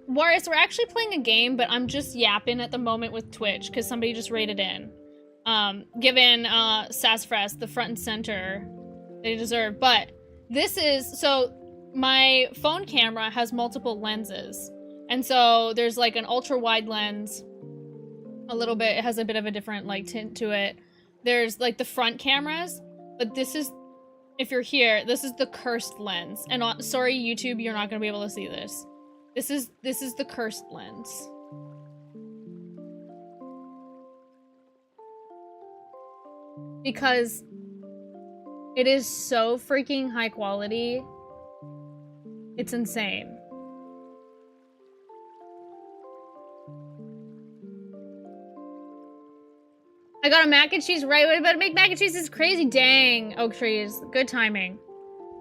Waris, we're actually playing a game, but I'm just yapping at the moment with Twitch because somebody just raided in. Given Sassafras the front and center they deserve. But this is, so my phone camera has multiple lenses. And so there's like an ultra wide lens, a little bit, it has a bit of a different like tint to it. There's like the front cameras, but this is, if you're here, this is the cursed lens. And sorry, YouTube, you're not gonna be able to see this. This is the cursed lens. Because it is so freaking high quality. It's insane. I got a mac and cheese right away, but make mac and cheese is crazy. Dang, Oak Trees. Good timing.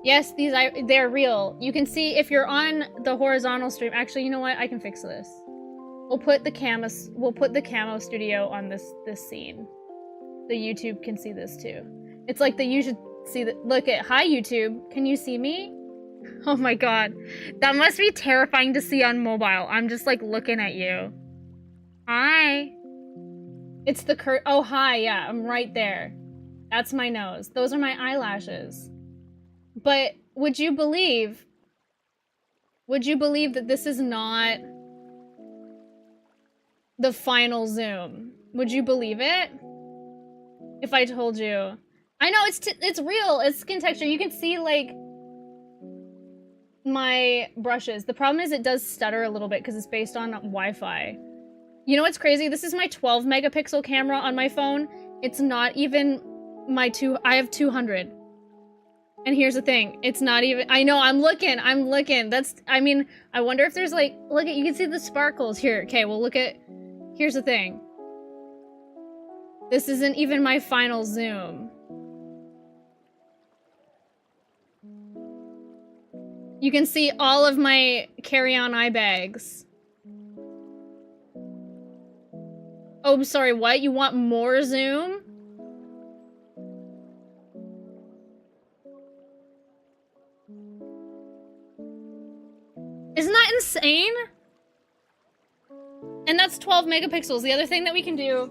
Yes, they're real. You can see if you're on the horizontal stream. Actually, you know what? I can fix this. We'll put the camo studio on this scene. The YouTube can see this too. It's like you should see that. Look at, hi YouTube. Can you see me? Oh my god. That must be terrifying to see on mobile. I'm just like looking at you. Hi. It's the oh, hi, yeah, I'm right there. That's my nose. Those are my eyelashes. But would you believe that this is not the final zoom? Would you believe it? If I told you. I know, it's real, it's skin texture. You can see, like, my brushes. The problem is it does stutter a little bit because it's based on Wi-Fi. You know what's crazy? This is my 12 megapixel camera on my phone. It's not even my I have 200. And here's the thing, it's not even, I know, I'm looking. I mean, I wonder if there's like, look at, you can see the sparkles here. Okay, well look at, here's the thing. This isn't even my final zoom. You can see all of my carry-on eye bags. Oh, I'm sorry, what? You want more zoom? Isn't that insane? And that's 12 megapixels. The other thing that we can do...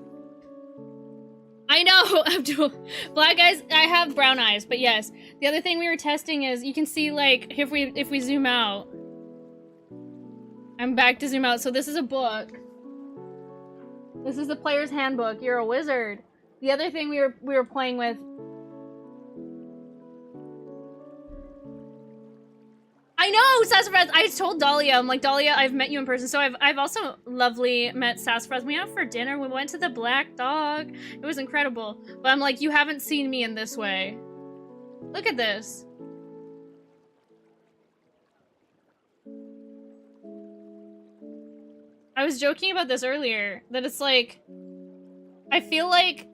I know, Abdul. Black eyes, I have brown eyes, but yes. The other thing we were testing is, you can see, like, if we zoom out. I'm back to zoom out. So this is a book. This is the player's handbook. You're a wizard. The other thing we were playing with. I know, Sassafras. I told Dahlia. I'm like, Dahlia, I've met you in person. So I've also lovely met Sassafras. We went out for dinner. We went to the Black Dog. It was incredible. But I'm like, you haven't seen me in this way. Look at this. I was joking about this earlier, that it's like, I feel like,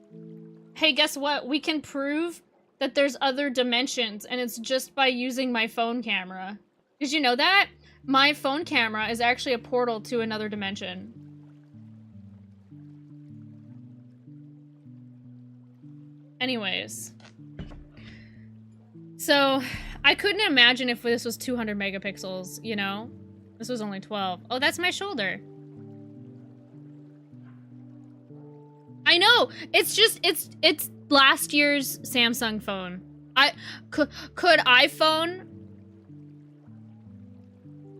hey, guess what? We can prove that there's other dimensions, and it's just by using my phone camera. Did you know that? My phone camera is actually a portal to another dimension. Anyways. So, I couldn't imagine if this was 200 megapixels, you know? This was only 12. Oh, that's my shoulder. I know! It's just, it's last year's Samsung phone. Could iPhone?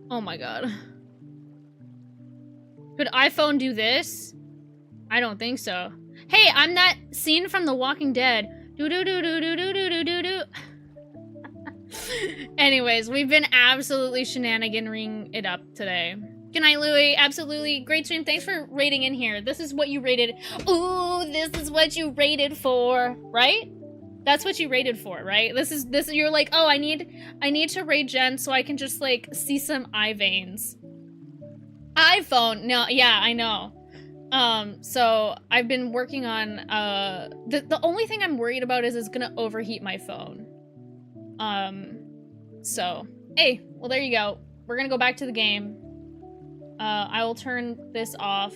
Oh my god. Could iPhone do this? I don't think so. Hey, I'm that scene from The Walking Dead. Do-do-do-do-do-do-do-do-do. Anyways, we've been absolutely shenaniganing it up today. Good night, Louie. Absolutely. Great stream. Thanks for rating in here. This is what you rated. Ooh, this is what you rated for, right? That's what you rated for, right? This is you're like, oh, I need to raid Jen so I can just like see some eye veins. iPhone. No, yeah, I know. So I've been working on the only thing I'm worried about is it's gonna overheat my phone. So hey, well there you go. We're gonna go back to the game. I will turn this off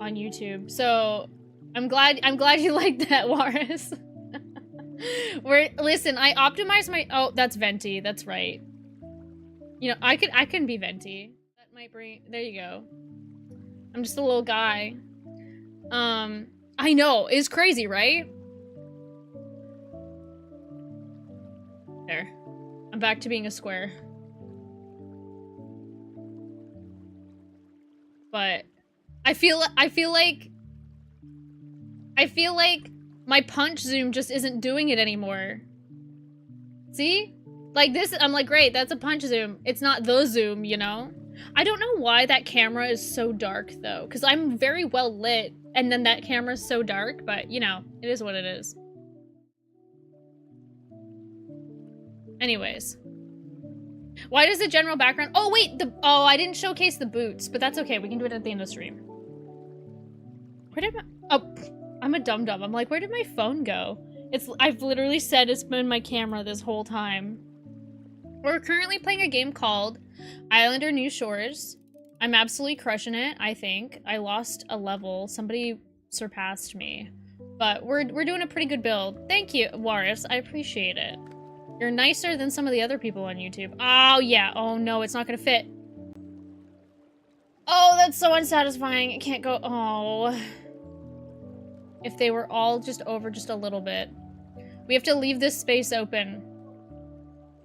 on YouTube. So I'm glad you liked that, Waris. Listen, I optimized my, oh, that's Venti, that's right. You know, I can be Venti. That might bring, there you go. I'm just a little guy. I know, it's crazy, right? There. I'm back to being a square. But I feel like my punch zoom just isn't doing it anymore. See? Like this, I'm like, great, that's a punch zoom. It's not the zoom, you know? I don't know why that camera is so dark though, because I'm very well lit and then that camera's so dark, but you know, it is what it is. Anyways. Why does the general background— oh wait, oh, I didn't showcase the boots, but that's okay, we can do it at the end of the stream. Where did my— oh, I'm a dum-dum. I'm like, where did my phone go? I've literally said it's been my camera this whole time. We're currently playing a game called Islander New Shores. I'm absolutely crushing it, I think. I lost a level. Somebody surpassed me. But we're doing a pretty good build. Thank you, Waris. I appreciate it. You're nicer than some of the other people on YouTube. Oh, yeah. Oh, no, it's not gonna fit. Oh, that's so unsatisfying. It can't go— oh. If they were all just over just a little bit. We have to leave this space open.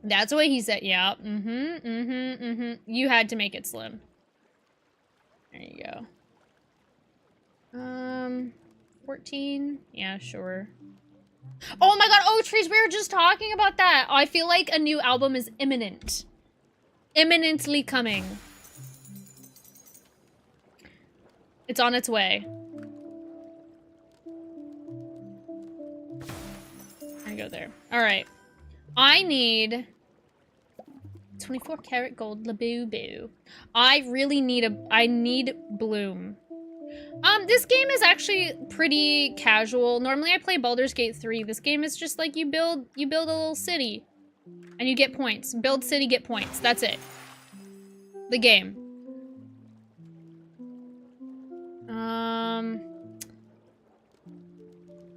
That's what he said. Yeah. You had to make it slim. There you go. 14. Yeah, sure. Oh my god, oh, Trees, we were just talking about that. Oh, I feel like a new album is imminent. Imminently coming. It's on its way. I go there. Alright. I need 24 karat gold Labubu. I really need I need Bloom. This game is actually pretty casual. Normally I play Baldur's Gate 3. This game is just like you build a little city and you get points. Build city, get points. That's it. The game.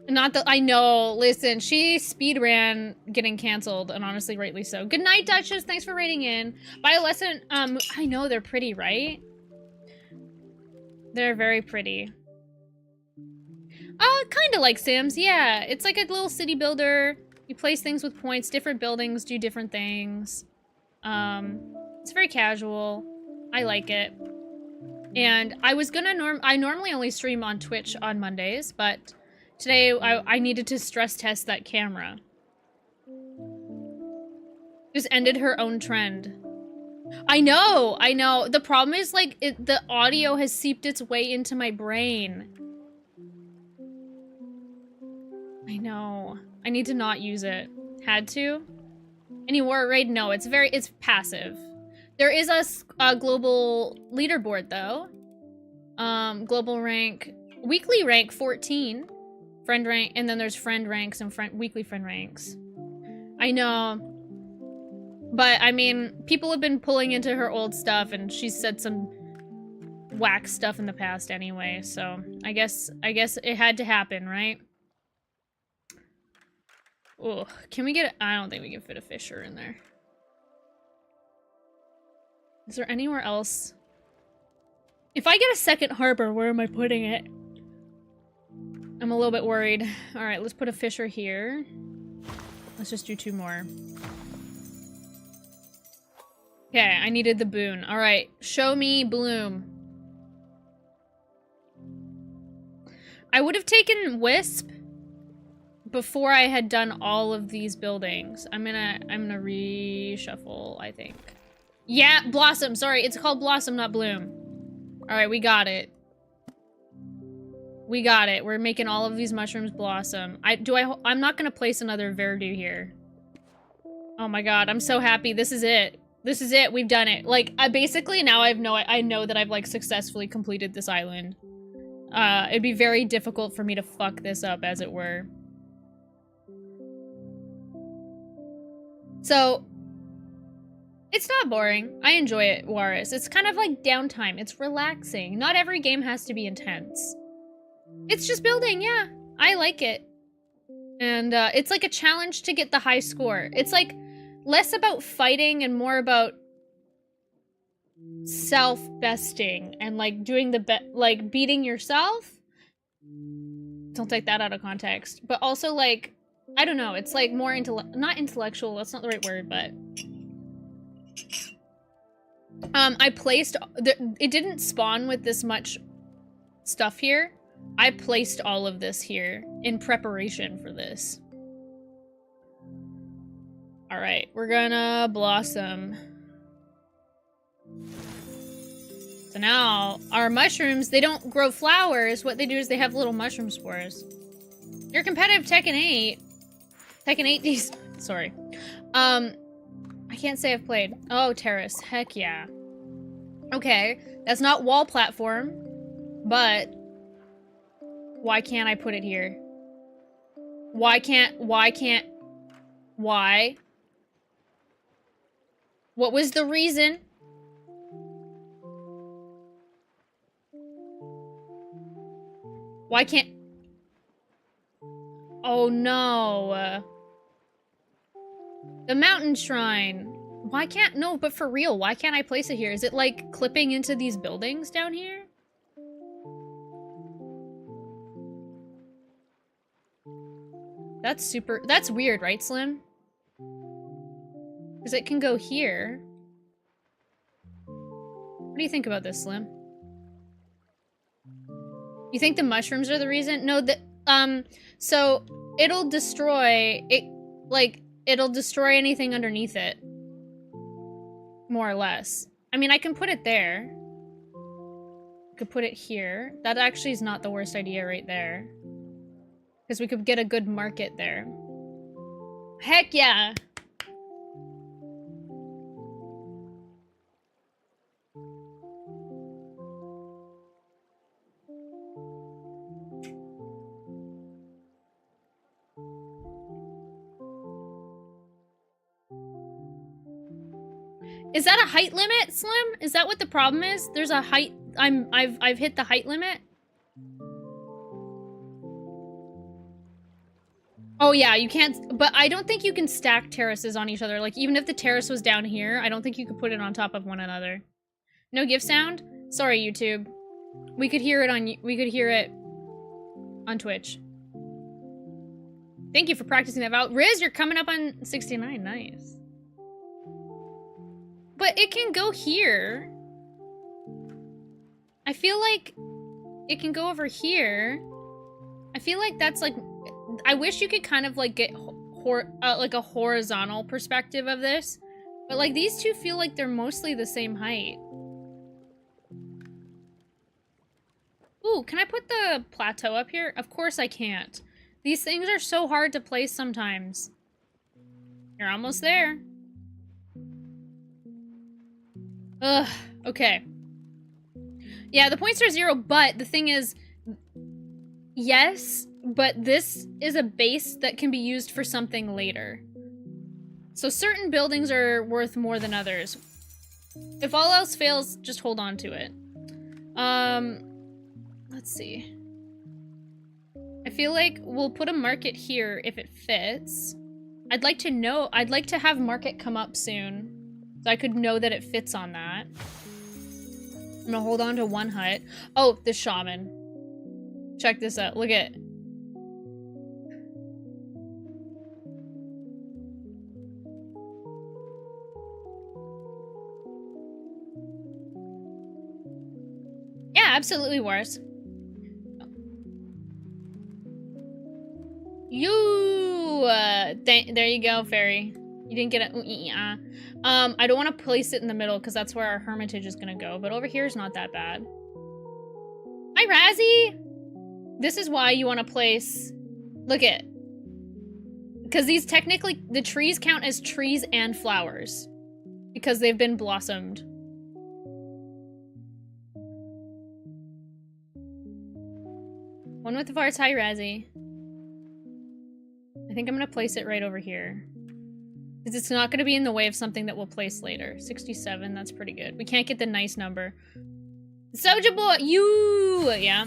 Not that I know. Listen, she speedran getting canceled, and honestly, rightly so. Good night, Duchess. Thanks for raiding in. Biolescent, I know they're pretty, right? They're very pretty. Kind of like Sims, yeah. It's like a little city builder. You place things with points. Different buildings do different things. It's very casual. I like it. And I was gonna I normally only stream on Twitch on Mondays, but today I needed to stress test that camera. Just ended her own trend. I know. The problem is, like, the audio has seeped its way into my brain. I know. I need to not use it. Had to? Any war raid? No, it's passive. There is a global leaderboard, though. Global rank, weekly rank 14. Friend rank, and then there's friend ranks and weekly friend ranks. I know. But, I mean, people have been pulling into her old stuff, and she's said some whack stuff in the past anyway, so I guess it had to happen, right? Oh, can we get I don't think we can fit a fisher in there. Is there anywhere else? If I get a second harbor, where am I putting it? I'm a little bit worried. Alright, let's put a fisher here. Let's just do 2 more. Okay, I needed the boon. Alright, show me Bloom. I would have taken Wisp before I had done all of these buildings. I'm gonna reshuffle, I think. Yeah, Blossom. Sorry, it's called Blossom, not Bloom. Alright, we got it. We got it. We're making all of these mushrooms blossom. I'm not gonna place another Verdu here. Oh my god, I'm so happy. This is it. This is it. We've done it. Like, basically now I know that I've, like, successfully completed this island. It'd be very difficult for me to fuck this up, as it were. So, it's not boring. I enjoy it, Waris. It's kind of like downtime. It's relaxing. Not every game has to be intense. It's just building, yeah. I like it. And it's like a challenge to get the high score. It's like less about fighting and more about self-besting and like doing the like beating yourself. Don't take that out of context. But also like I don't know, it's like more not intellectual, that's not the right word, but I placed it didn't spawn with this much stuff here. I placed all of this here in preparation for this. All right, we're gonna blossom. So now our mushrooms, they don't grow flowers. What they do is they have little mushroom spores. You're competitive Tekken 8. Tekken 8 these, sorry. I can't say I've played. Oh, Terrace, heck yeah. Okay, that's not wall platform, but why can't I put it here? Why? What was the reason? Why can't... Oh no. The mountain shrine. Why can't... No, but for real, why can't I place it here? Is it like clipping into these buildings down here? That's super... That's weird, right, Slim? Because it can go here. What do you think about this, Slim? You think the mushrooms are the reason? No, so it'll destroy it, like, it'll destroy anything underneath it. More or less. I mean, I can put it there. I could put it here. That actually is not the worst idea right there. Because we could get a good market there. Heck yeah! Is that a height limit, Slim? Is that what the problem is? There's a height... I've hit the height limit? Oh yeah, you can't... But I don't think you can stack terraces on each other. Like, even if the terrace was down here, I don't think you could put it on top of one another. No gift sound? Sorry, YouTube. We could hear it on Twitch. Thank you for practicing that out. Riz, you're coming up on 69. Nice. But it can go here. I feel like it can go over here. I feel like that's like... I wish you could kind of like get like a horizontal perspective of this. But like these two feel like they're mostly the same height. Ooh, can I put the plateau up here? Of course I can't. These things are so hard to place sometimes. You're almost there. Ugh, okay. Yeah, the points are 0, but the thing is, yes, but this is a base that can be used for something later. So certain buildings are worth more than others. If all else fails, just hold on to it. Let's see. I feel like we'll put a market here if it fits. I'd like to have market come up soon. So I could know that it fits on that. I'm gonna hold on to one hut. Oh, the shaman. Check this out. Look at it. Yeah, absolutely worse. There you go, fairy. You didn't get a I don't want to place it in the middle because that's where our hermitage is gonna go, but over here is not that bad. Hi, Razzie! This is why you want to place... Look at... Because these technically... The trees count as trees and flowers. Because they've been blossomed. One with the farts. Hi, Razzie. I think I'm gonna place it right over here. Because it's not gonna be in the way of something that we'll place later. 67, that's pretty good. We can't get the nice number. Soja boy, yeah.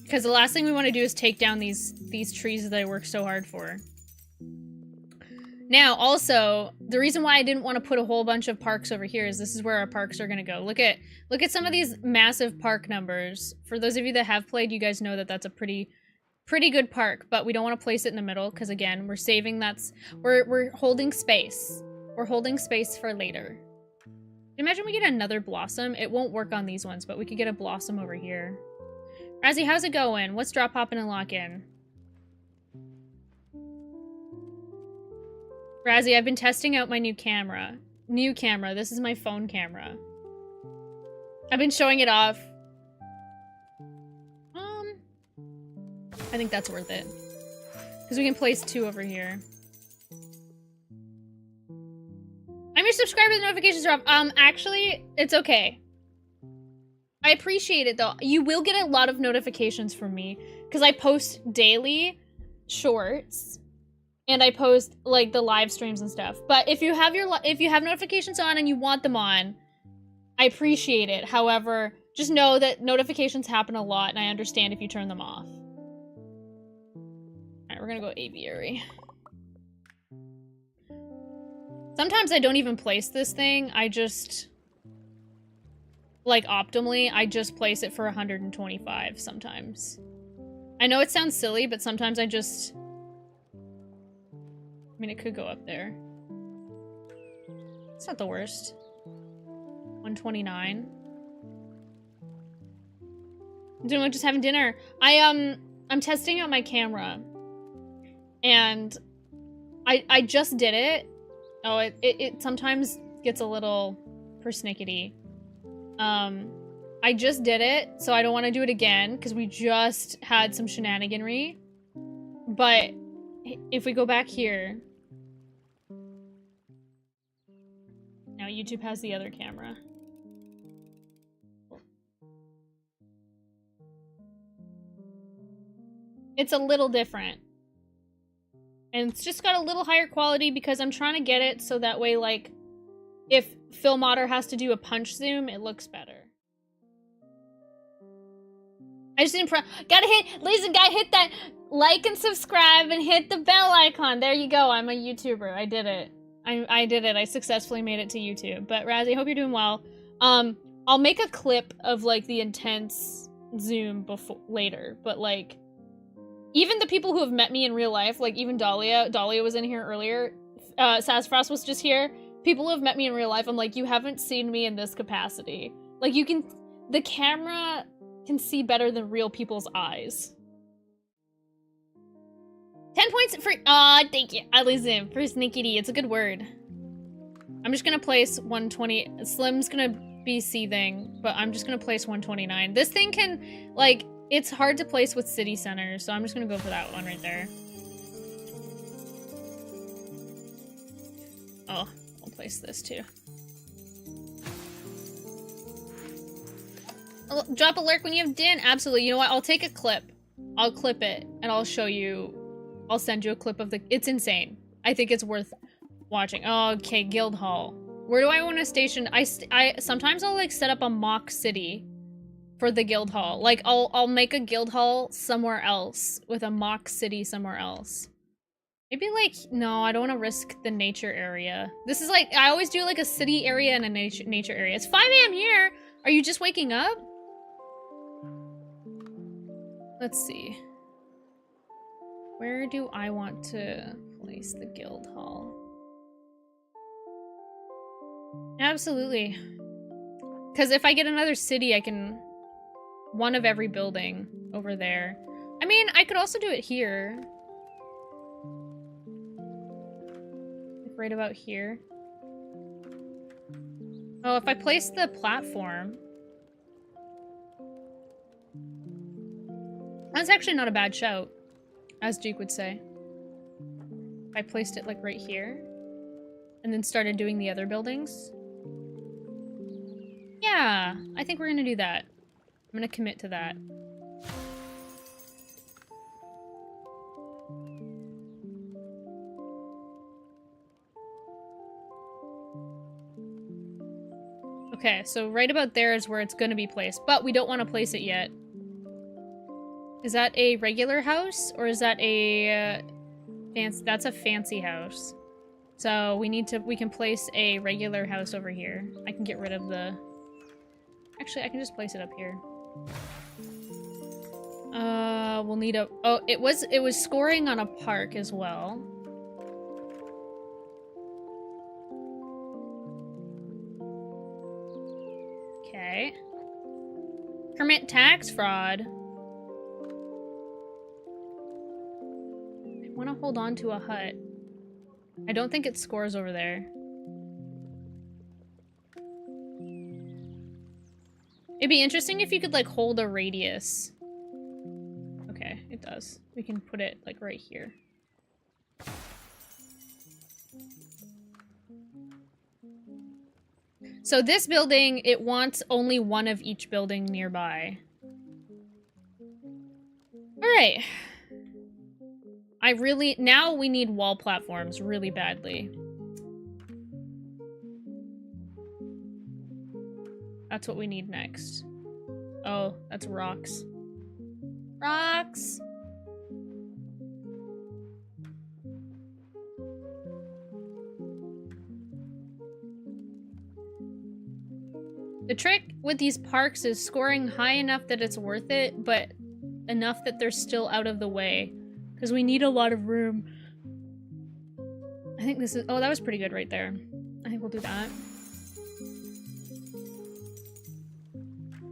Because the last thing we want to do is take down these trees that I worked so hard for. Now, also, the reason why I didn't want to put a whole bunch of parks over here is this is where our parks are gonna go. Look at some of these massive park numbers. For those of you that have played, you guys know that that's a pretty pretty good park, but we don't want to place it in the middle because again, we're saving we're holding space. We're holding space for later. Imagine we get another blossom. It won't work on these ones, but we could get a blossom over here. Razzie, how's it going? What's drop hopping and lock in? Razzie, I've been testing out my new camera. New camera. This is my phone camera. I've been showing it off. I think that's worth it. Because we can place 2 over here. I'm your subscriber, the notifications are off. Actually, it's okay. I appreciate it, though. You will get a lot of notifications from me. Because I post daily shorts. And I post, like, the live streams and stuff. But if you have notifications on and you want them on, I appreciate it. However, just know that notifications happen a lot, and I understand if you turn them off. Alright, we're gonna go aviary. Sometimes I don't even place this thing. I just, like, optimally, I just place it for 125 sometimes. I know it sounds silly, but sometimes I just... I mean, it could go up there. It's not the worst. 129. I'm doing like just having dinner. I'm testing out my camera. And I just did it. Oh, it sometimes gets a little persnickety. I just did it, so I don't want to do it again, because we just had some shenaniganry. But if we go back here... Now YouTube has the other camera. It's a little different. And it's just got a little higher quality because I'm trying to get it so that way, like, if Filmotter has to do a punch zoom, it looks better. I just didn't gotta hit, ladies and guys, hit that like and subscribe and hit the bell icon. There you go. I'm a YouTuber. I did it. I did it. I successfully made it to YouTube. But Razzie, hope you're doing well. I'll make a clip of, like, the intense zoom later. But, like, even the people who have met me in real life, like even Dahlia was in here earlier. Sassafras was just here. People who have met me in real life, I'm like, you haven't seen me in this capacity. Like, the camera can see better than real people's eyes. 10 points for, thank you. I listen, for sneakity, it's a good word. I'm just gonna place 120, Slim's gonna be seething, but I'm just gonna place 129. This thing can, like, it's hard to place with city centers, so I'm just gonna go for that one right there. Oh, I'll place this too. Drop a lurk when you have Din. Absolutely. You know what? I'll take a clip. I'll clip it, and I'll show you. I'll send you a clip of the... It's insane. I think it's worth watching. Oh, okay, Guildhall. Where do I want to station? Sometimes I'll, like, set up a mock city for the Guildhall. Like, I'll make a Guildhall somewhere else with a mock city somewhere else. Maybe, like, no, I don't want to risk the nature area. This is, like, I always do, like, a city area and a nature area. It's 5 AM here! Are you just waking up? Let's see. Where do I want to place the Guildhall? Absolutely. Because if I get another city, I can... One of every building over there. I mean, I could also do it here. Like right about here. Oh, if I place the platform... That's actually not a bad shout, as Jake would say. If I placed it, like, right here, and then started doing the other buildings. Yeah, I think we're gonna do that. I'm gonna commit to that. Okay, so right about there is where it's gonna be placed, but we don't want to place it yet. Is that a regular house, or is that a fancy? That's a fancy house. So we can place a regular house over here. I can get rid of the... Actually, I can just place it up here. We'll need a... Oh, it was scoring on a park as well. Okay. Permit tax fraud. I want to hold on to a hut. I don't think it scores over there. It'd be interesting if you could, like, hold a radius. Okay, it does. We can put it, like, right here. So this building, it wants only one of each building nearby. Alright. Now we need wall platforms really badly. That's what we need next. Oh, that's rocks. Rocks! The trick with these parks is scoring high enough that it's worth it, but enough that they're still out of the way. Because we need a lot of room. I think this is... Oh, that was pretty good right there. I think we'll do that.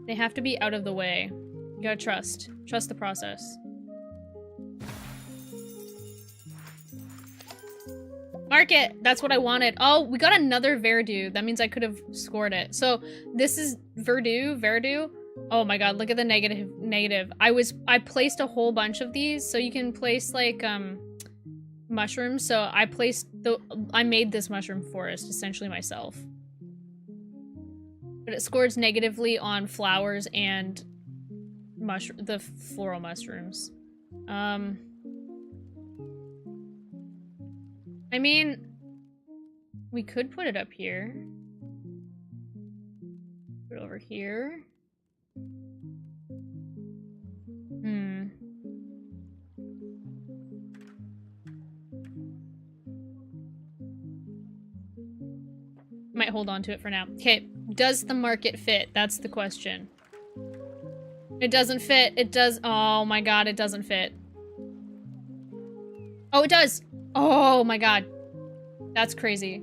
They have to be out of the way. You gotta trust. Trust the process. Market! That's what I wanted. Oh, we got another Verdu. That means I could have scored it. So, this is Verdu. Oh my god, look at the negative. I placed a whole bunch of these, so you can place, like, mushrooms. So I made this mushroom forest, essentially myself. But it scores negatively on flowers and the floral mushrooms. I mean, we could put it up here. Put it over here. Might hold on to it for now. Okay, does the market fit? That's the question. It doesn't fit. It does. Oh my god, it doesn't fit. Oh, it does. Oh my god. That's crazy.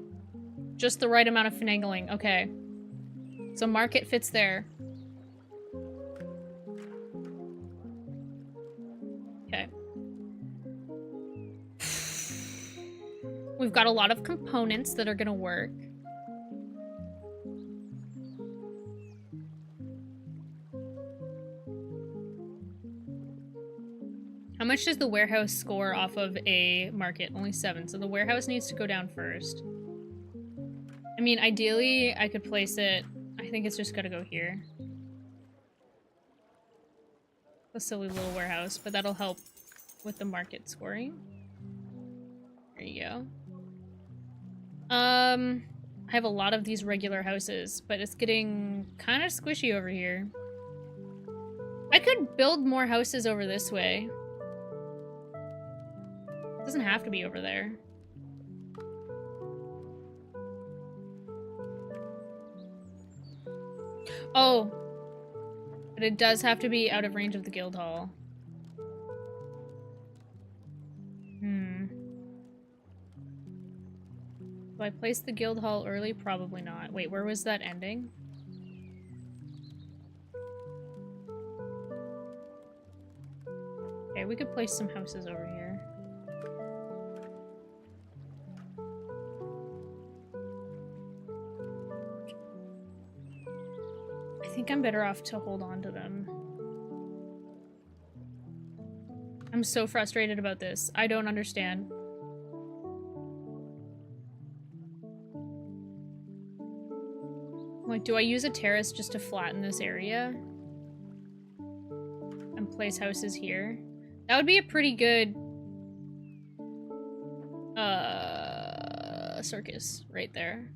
Just the right amount of finagling. Okay. So market fits there. Okay. We've got a lot of components that are gonna work. How much does the warehouse score off of a market? Only 7, so the warehouse needs to go down first. I mean, ideally, I could place it... I think it's just gotta go here. A silly little warehouse, but that'll help with the market scoring. There you go. I have a lot of these regular houses, but it's getting kind of squishy over here. I could build more houses over this way. It doesn't have to be over there. Oh. But it does have to be out of range of the guild hall. Do I place the guild hall early? Probably not. Wait, where was that ending? Okay, we could place some houses over here. I think I'm better off to hold on to them. I'm so frustrated about this. I don't understand. Like, do I use a terrace just to flatten this area? And place houses here? That would be a pretty good... circus right there.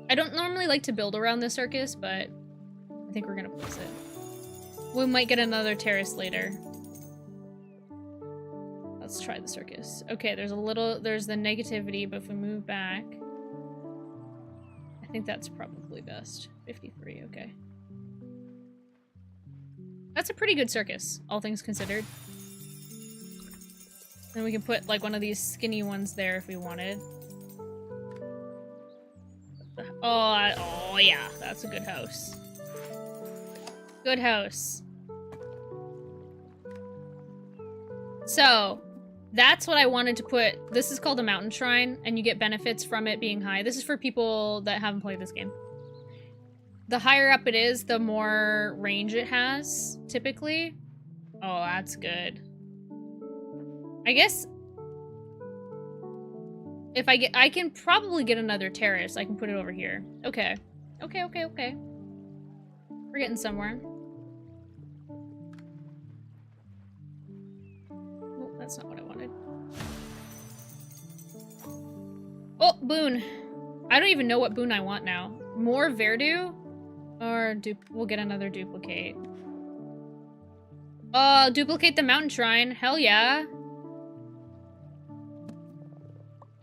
I don't normally like to build around the circus, but I think we're gonna place it. We might get another terrace later. Let's try the circus. Okay, there's the negativity, but if we move back... I think that's probably best. 53, okay. That's a pretty good circus, all things considered. And we can put like one of these skinny ones there if we wanted. Oh yeah, that's a good house. Good house. So, that's what I wanted to put. This is called a mountain shrine, and you get benefits from it being high. This is for people that haven't played this game. The higher up it is, the more range it has, typically. Oh, that's good. I guess if I can probably get another terrace. I can put it over here. Okay. Okay. We're getting somewhere. Oh, that's not what I wanted. Oh, boon. I don't even know what boon I want now. More Verdu? Or we'll get another duplicate. Duplicate the mountain shrine. Hell yeah.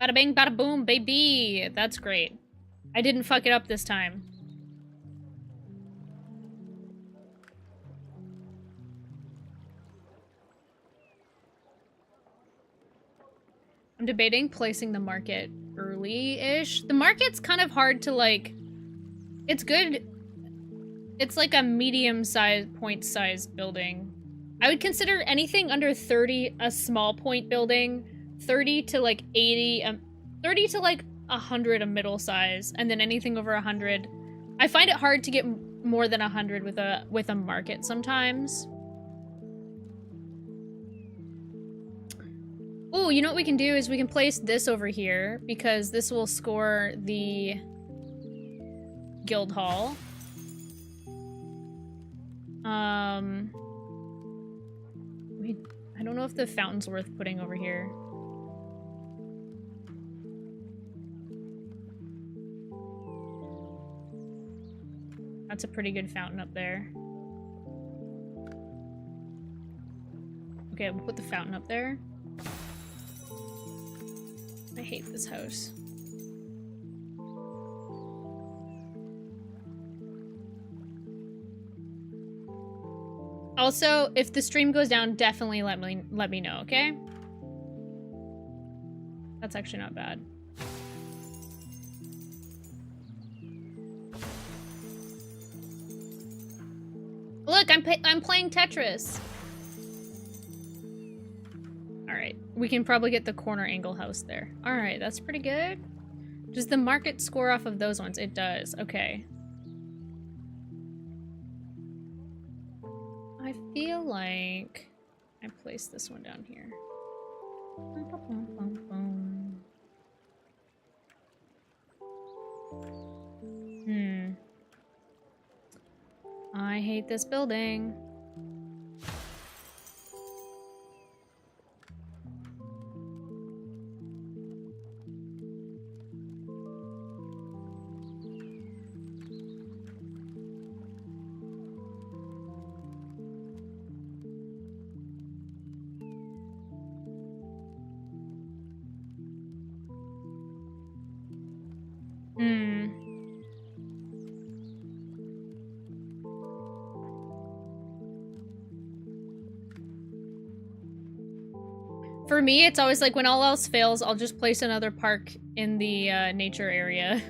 Bada bing, bada boom, baby. That's great. I didn't fuck it up this time. I'm debating placing the market early-ish. The market's kind of hard to, like... It's good. It's like a medium-sized, point-sized building. I would consider anything under 30 a small point building. 30 to like 80, 30 to like 100 a middle size, and then anything over 100. I find it hard to get more than 100 with a market sometimes. Oh, you know what we can do is we can place this over here because this will score the guild hall. I don't know if the fountain's worth putting over here. That's a pretty good fountain up there. Okay, we'll put the fountain up there. I hate this house. Also, if the stream goes down, definitely let me know, okay? That's actually not bad. Look, I'm playing Tetris. All right, we can probably get the corner angle house there. All right, that's pretty good. Does the market score off of those ones? It does. Okay. I feel like I placed this one down here. I hate this building. For me, it's always like when all else fails, I'll just place another park in the nature area.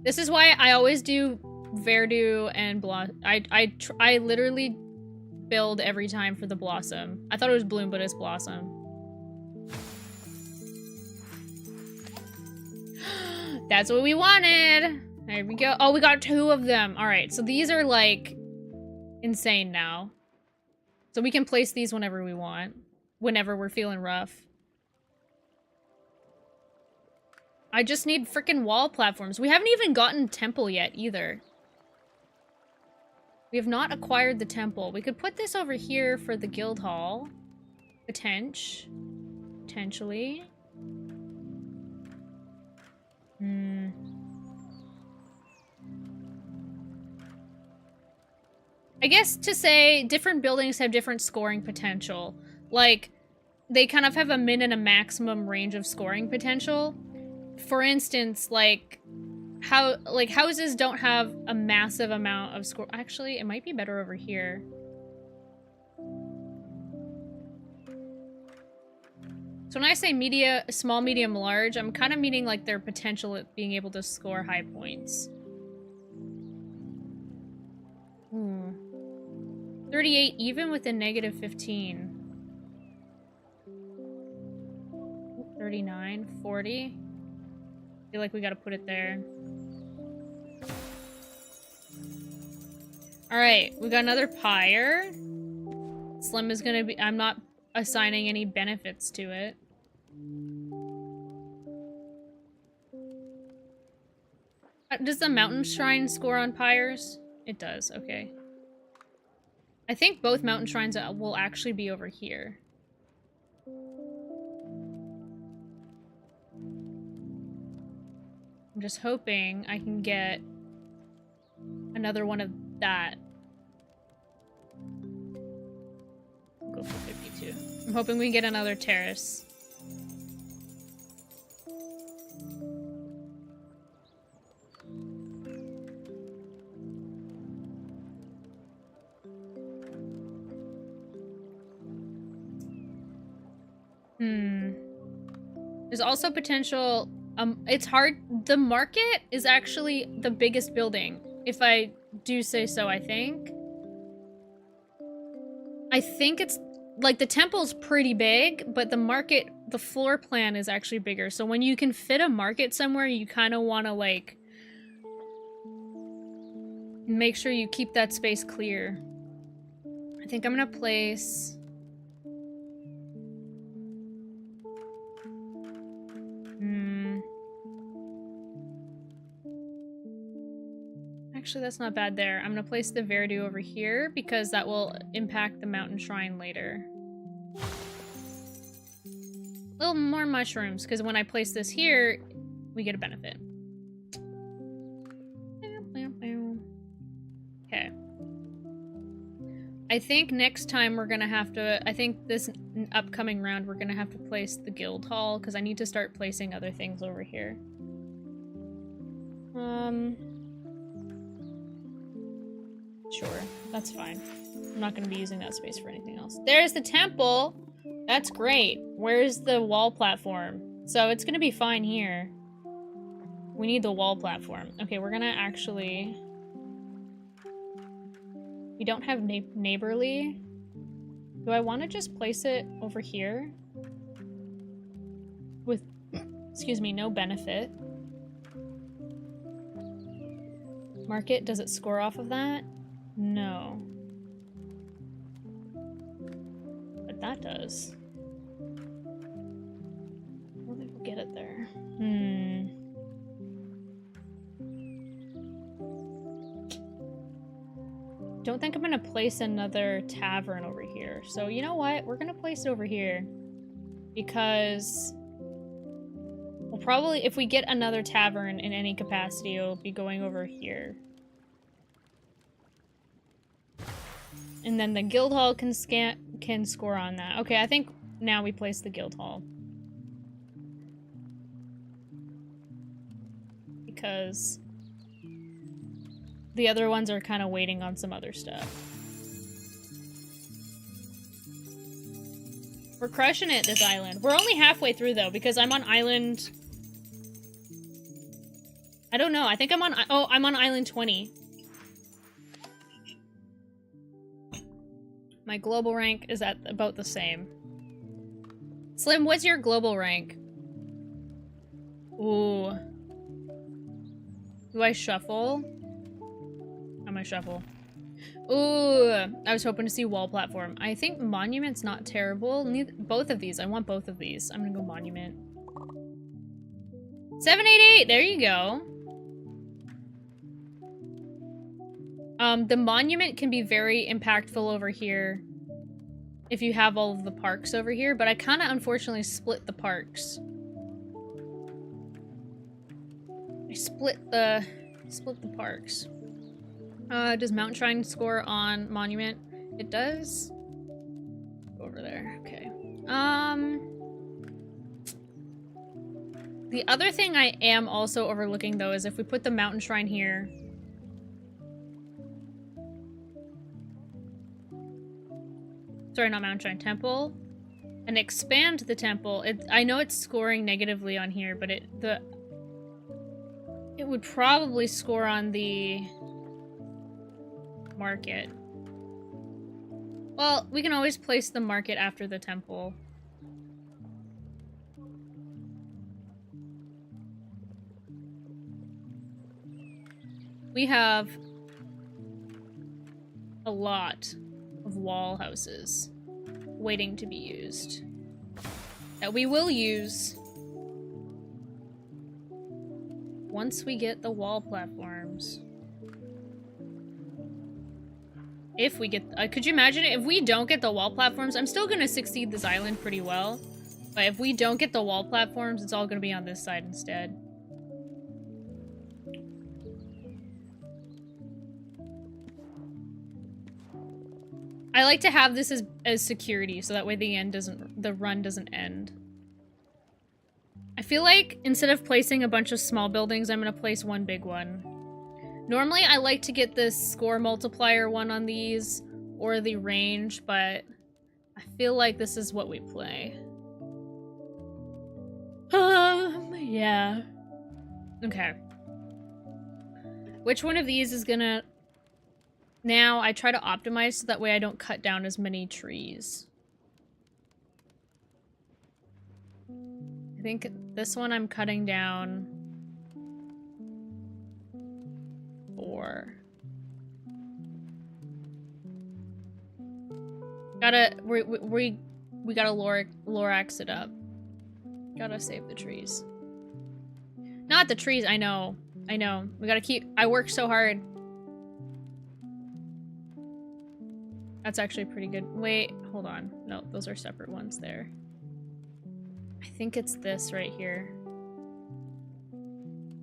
This is why I always do Verdu and Blossom. I literally build every time for the Blossom. I thought it was Bloom, but it's Blossom. That's what we wanted. There we go. Oh, we got 2 of them. All right, so these are like insane now. So we can place these whenever we want. Whenever we're feeling rough. I just need freaking wall platforms. We haven't even gotten temple yet either. We have not acquired the temple. We could put this over here for the guild hall. Potentially. I guess to say different buildings have different scoring potential. Like, they kind of have a min and a maximum range of scoring potential. For instance, like houses don't have a massive amount of score. Actually, it might be better over here. So when I say media, small, medium, large, I'm kind of meaning like their potential at being able to score high points. 38 even with a negative 15. 39, 40. I feel like we gotta put it there. Alright, we got another pyre. Slim is gonna be- I'm not assigning any benefits to it. Does the mountain shrine score on pyres? It does, okay. I think both mountain shrines will actually be over here. I'm just hoping I can get another one of that. I'll go for 52. I'm hoping we get another terrace. There's also potential, it's hard, the market is actually the biggest building, if I do say so, I think. I think it's, like, the temple's pretty big, but the market, the floor plan is actually bigger, so when you can fit a market somewhere, you kind of want to, like, make sure you keep that space clear. I think I'm gonna place... Actually, that's not bad there. I'm gonna place the Verdu over here because that will impact the mountain shrine later. A little more mushrooms, because when I place this here, we get a benefit. Okay. I think next time we're gonna have to, I think this upcoming round we're gonna have to place the guild hall, because I need to start placing other things over here. Sure, that's fine. I'm not gonna be using that space for anything else. There's the temple! That's great. Where's the wall platform? So it's gonna be fine here. We need the wall platform. Okay, we're gonna actually... We don't have neighborly. Do I want to just place it over here? With, excuse me, no benefit. Market, does it score off of that? No. But that does. I don't think we'll get it there. Don't think I'm gonna place another tavern over here. So you know what? We're gonna place it over here. Because we'll probably, if we get another tavern in any capacity, it'll be going over here. And then the guild hall can score on that. Okay, I think now we place the guild hall. Because the other ones are kind of waiting on some other stuff. We're crushing it, this island. We're only halfway through, though, because I'm on island... I don't know. I think I'm on... Oh, I'm on island 20. My global rank is at about the same. Slim, what's your global rank? Ooh. Do I shuffle? I'm gonna shuffle. Ooh, I was hoping to see wall platform. I think monument's not terrible. Both of these. I want both of these. I'm gonna go monument. 788! There you go. The monument can be very impactful over here if you have all of the parks over here, but I kind of unfortunately split the parks. I split the parks. Does Mountain Shrine score on monument? It does. Go over there. Okay. The other thing I am also overlooking, though, is if we put the Mountain Shrine here. Sorry, not Mountain Shrine, Temple. and expand the temple. I know it's scoring negatively on here, but it would probably score on the market. Well, we can always place the market after the temple. We have a lot of wall houses waiting to be used that we will use once we get the wall platforms. If we get, could you imagine it? If we don't get the wall platforms, I'm still gonna succeed this island pretty well. But if we don't get the wall platforms, it's all gonna be on this side instead. I like to have this as security, so that way the run doesn't end. I feel like instead of placing a bunch of small buildings, I'm gonna place one big one. Normally, I like to get this score multiplier one on these, or the range, but I feel like this is what we play. Yeah. Okay. Which one of these is gonna... Now, I try to optimize so that way I don't cut down as many trees. I think this one I'm cutting down 4. We gotta Lorax it up. Gotta save the trees. Not the trees, I know. I know. We gotta keep... I work so hard. That's actually pretty good. Wait, hold on. No, those are separate ones there. I think it's this right here.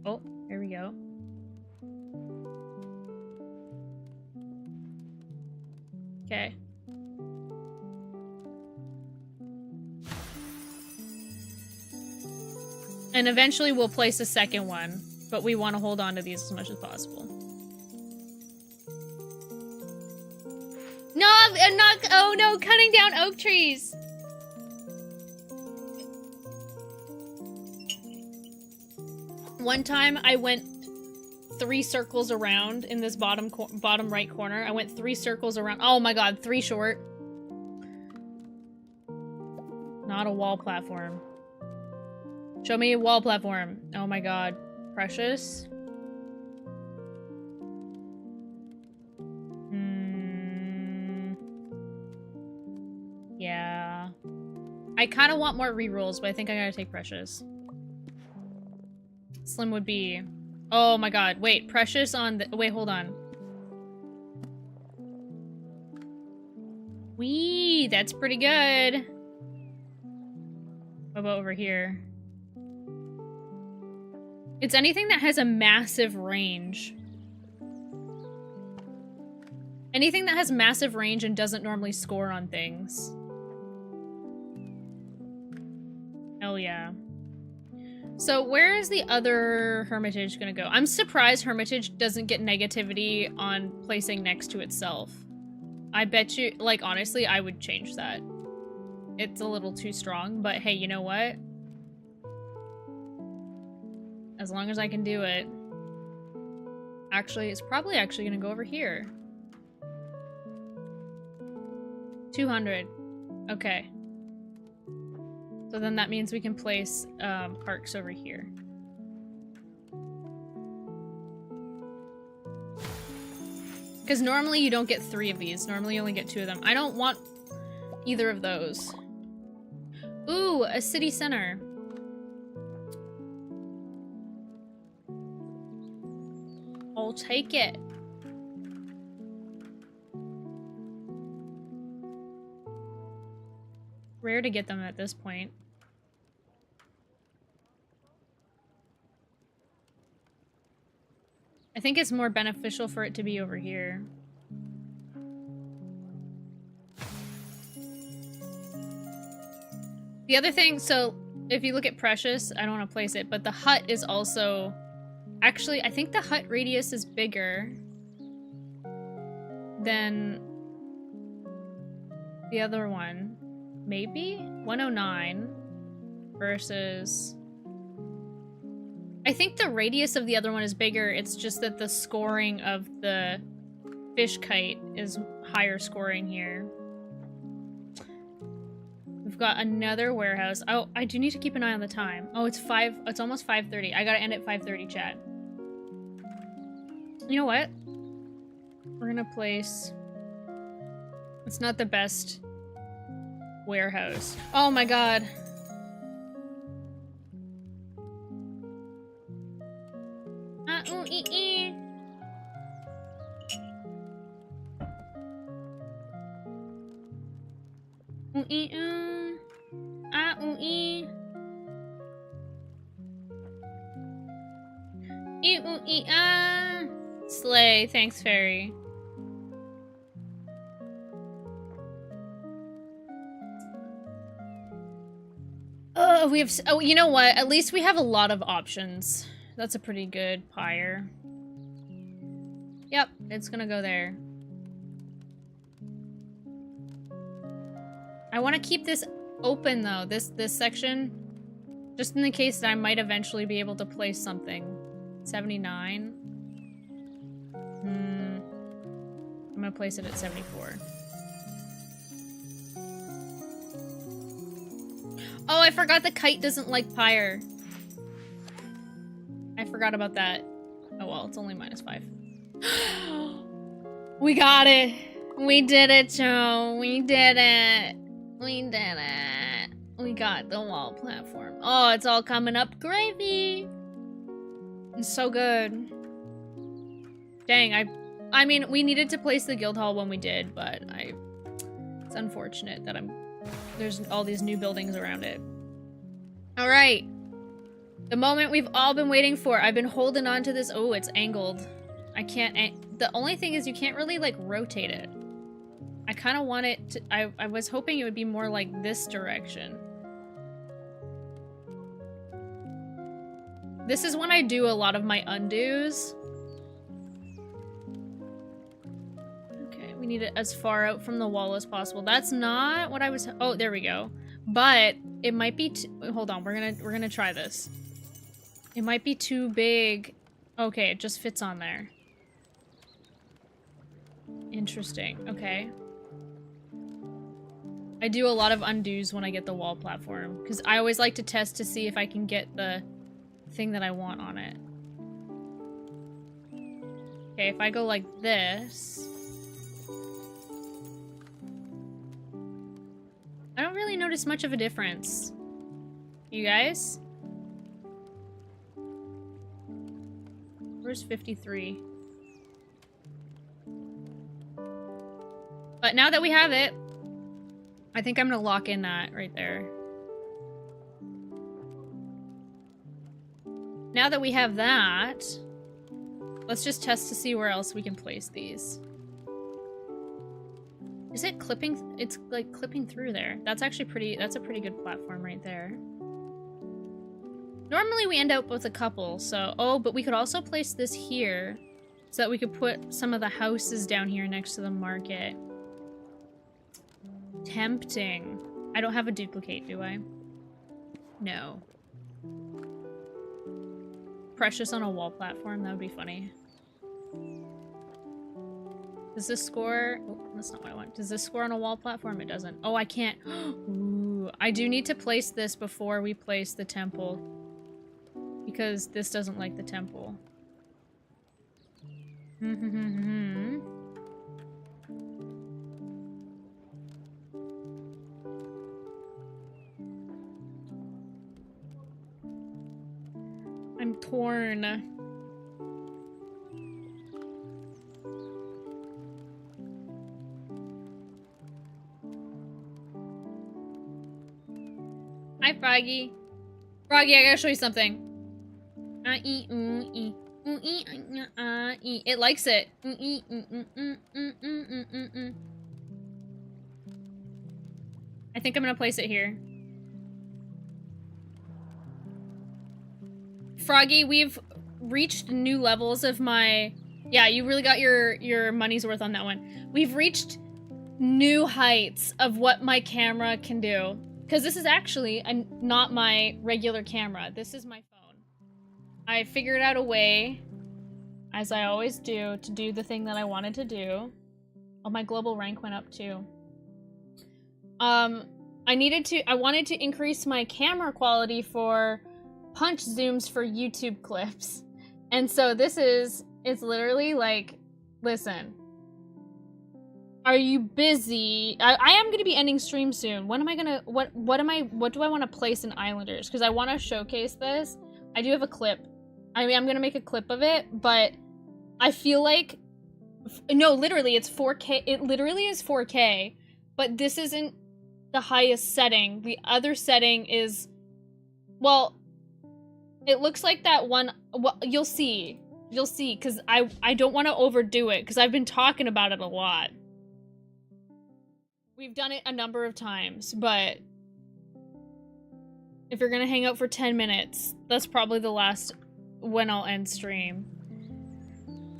Oh, here we go. Okay. And eventually we'll place a second one, but we want to hold on to these as much as possible. No, I'm not. Oh no, cutting down oak trees. One time I went 3 circles around in this bottom right corner. I went 3 circles around. Oh my god, 3 short. Not a wall platform. Show me a wall platform. Oh my god. Precious. Yeah. I kind of want more rerolls, but I think I gotta take Precious. Slim would be... Oh my god, wait, Precious on the... Wait, hold on. Wee, that's pretty good. What about over here? It's anything that has a massive range. Anything that has massive range and doesn't normally score on things. Hell yeah. So where is the other Hermitage gonna go? I'm surprised Hermitage doesn't get negativity on placing next to itself. I bet you, like, honestly, I would change that. It's a little too strong, but hey, you know what? As long as I can do it. Actually, it's probably actually gonna go over here. 200. Okay. So then that means we can place parks over here. Because normally you don't get 3 of these. Normally you only get 2 of them. I don't want either of those. Ooh, a city center. I'll take it. Rare to get them at this point. I think it's more beneficial for it to be over here. The other thing, so if you look at Precious, I don't want to place it, but the hut is also... Actually, I think the hut radius is bigger than the other one. maybe? 109 versus... I think the radius of the other one is bigger. It's just that the scoring of the fish kite is higher scoring here. We've got another warehouse. Oh, I do need to keep an eye on the time. Oh, it's almost 5:30. I gotta end at 5:30, chat. You know what? We're gonna place... It's not the best warehouse. Oh my god. Slay, thanks, Fairy. We have... Oh, you know what? At least we have a lot of options. That's a pretty good pyre. Yep, it's gonna go there. I want to keep this open, though, this section. Just in the case that I might eventually be able to place something. 79. I'm gonna place it at 74. Oh, I forgot the kite doesn't like pyre. I forgot about that. Oh well, it's only -5. We got it! We did it, Joe! We did it! We did it! We got the wall platform. Oh, it's all coming up gravy! It's so good. Dang, I mean, we needed to place the guild hall when we did, but it's unfortunate that there's all these new buildings around it. All right. The moment we've all been waiting for. I've been holding on to this. Oh, it's angled. I can't, the only thing is you can't really like rotate it. I kind of want it to, I was hoping it would be more like this direction. This is when I do a lot of my undos. We need it as far out from the wall as possible. That's not what I was... Oh, there we go. But it might be... Hold on, we're gonna try this. It might be too big. Okay, it just fits on there. Interesting. Okay. I do a lot of undos when I get the wall platform. Because I always like to test to see if I can get the thing that I want on it. Okay, if I go like this... I don't really notice much of a difference. You guys? Where's 53? But now that we have it, I think I'm gonna lock in that right there. Now that we have that, let's just test to see where else we can place these. Is it clipping? It's like clipping through there. That's actually that's a pretty good platform right there. Normally we end up with a couple, so... Oh, but we could also place this here so that we could put some of the houses down here next to the market. Tempting. I don't have a duplicate, do I? No. Precious on a wall platform, that would be funny. Does this score... Oh, that's not what I want. Does this score on a wall platform? It doesn't. Oh, I can't. Ooh, I do need to place this before we place the temple. Because this doesn't like the temple. I'm torn. Hi, Froggy. Froggy, I gotta show you something. It likes it. I think I'm gonna place it here. Froggy, we've reached new levels of my... Yeah, you really got your money's worth on that one. We've reached new heights of what my camera can do. Because this is actually not my regular camera. This is my phone. I figured out a way, as I always do, to do the thing that I wanted to do. Oh, my global rank went up too. I wanted to increase my camera quality for punch zooms for YouTube clips. And so it's literally like, listen, are you busy? I am going to be ending stream soon. What do I want to place in Islanders? Because I want to showcase this. I do have a clip. I mean, I'm going to make a clip of it, but I feel like, no, literally it's 4K. It literally is 4K, but this isn't the highest setting. The other setting is, well, it looks like that one. Well, you'll see, because I don't want to overdo it, because I've been talking about it a lot. We've done it a number of times, but if you're gonna hang out for 10 minutes, that's probably the last when I'll end stream.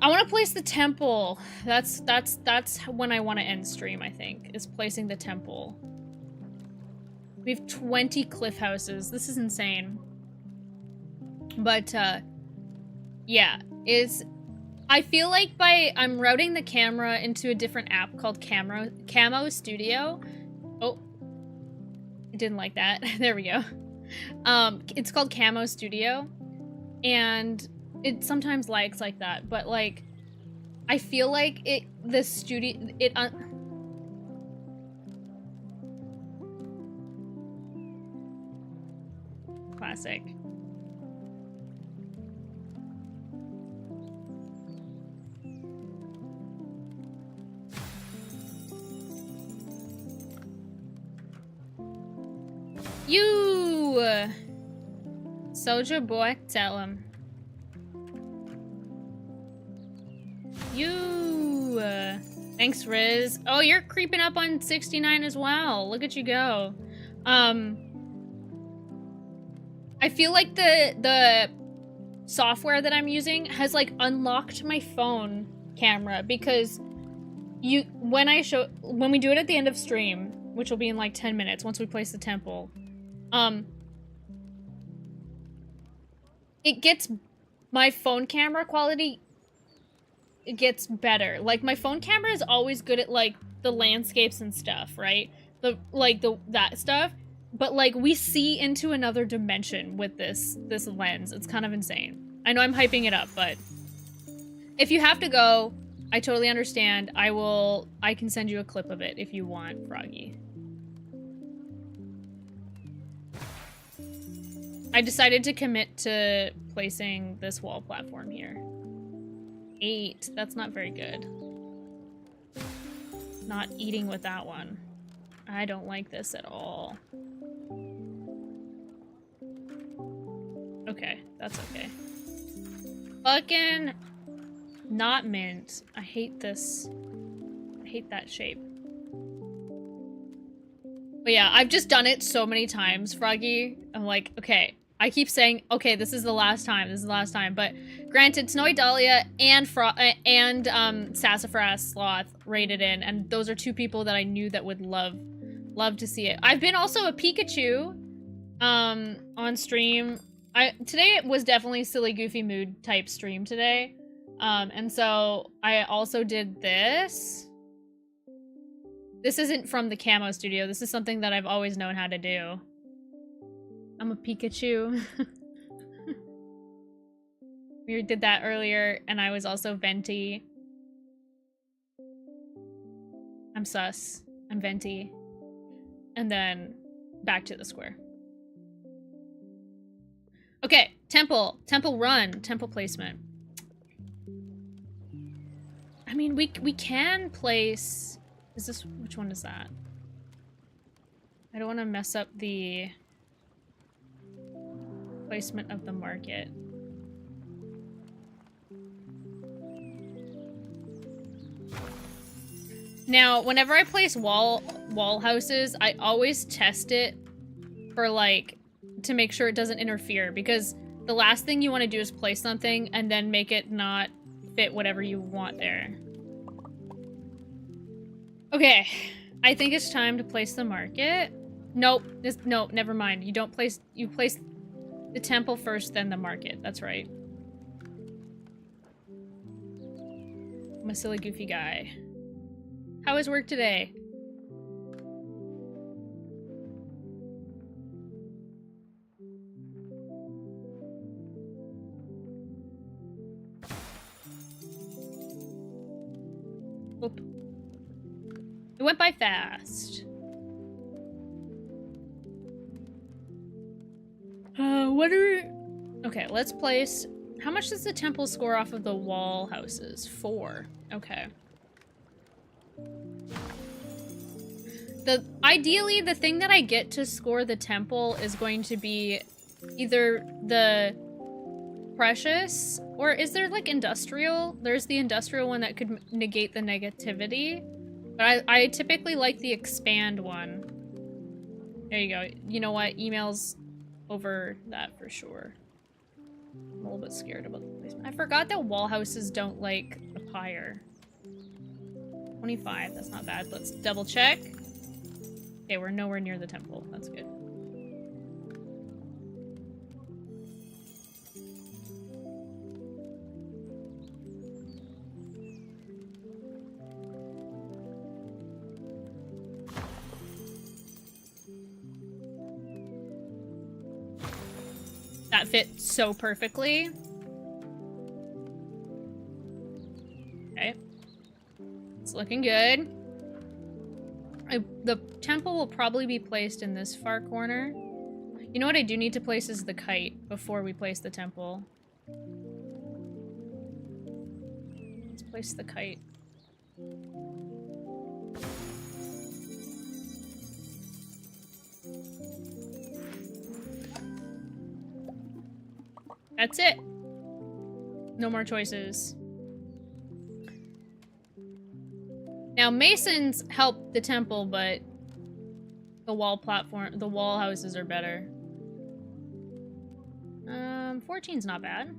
I want to place the temple. That's when I want to end stream, I think, is placing the temple. We have 20 cliff houses. This is insane. But, yeah, I feel like I'm routing the camera into a different app called Camo Studio. Oh, I didn't like that. There we go. It's called Camo Studio, and it sometimes lags like that, but like, I feel like classic. You! Soldier boy, tell him. You! Thanks, Riz. Oh, you're creeping up on 69 as well. Look at you go. I feel like the software that I'm using has, like, unlocked my phone camera, because when we do it at the end of stream, which will be in like 10 minutes once we place the temple, it gets, my phone camera quality, it gets better. Like, my phone camera is always good at, like, the landscapes and stuff, right? That stuff. But, like, we see into another dimension with this lens. It's kind of insane. I know I'm hyping it up, but if you have to go, I totally understand. I can send you a clip of it if you want, Froggy. I decided to commit to placing this wall platform here. 8. That's not very good. Not eating with that one. I don't like this at all. Okay, that's okay. Fucking not mint. I hate this. I hate that shape. But yeah, I've just done it so many times, Froggy. I'm like, okay. I keep saying, okay, this is the last time. This is the last time. But granted, Snowy Dahlia and Sassafras Sloth rated in, and those are two people that I knew that would love to see it. I've been also a Pikachu on stream. Today it was definitely silly, goofy mood type stream today. And so I also did this. This isn't from the Camo Studio. This is something that I've always known how to do. I'm a Pikachu. We did that earlier, and I was also Venti. I'm sus. I'm Venti. And then back to the square. Okay, temple. Temple run. Temple placement. I mean, we can place... Is this... Which one is that? I don't want to mess up the placement of the market. Now, whenever I place wall houses, I always test it for, like, to make sure it doesn't interfere, because the last thing you want to do is place something and then make it not fit whatever you want there. Okay, I think it's time to place the market. Nope, no, never mind. You don't place, you place the temple first, then the market. That's right. I'm a silly, goofy guy. How was work today? Oop. It went by fast. What are... Okay, let's place... How much does the temple score off of the wall houses? 4. Okay. Ideally, the thing that I get to score the temple is going to be either the precious, or is there like industrial? There's the industrial one that could negate the negativity, but I typically like the expand one. There you go. You know what? Emails over that for sure. I'm a little bit scared about the placement. I forgot that wall houses don't like the pyre. 25, that's not bad. Let's double check. Okay, we're nowhere near the temple. That's good. That fit so perfectly. Okay. It's looking good. The temple will probably be placed in this far corner. You know what I do need to place is the kite before we place the temple. Let's place the kite. That's it. No more choices. Now, masons help the temple, but the wall houses are better. 14's not bad.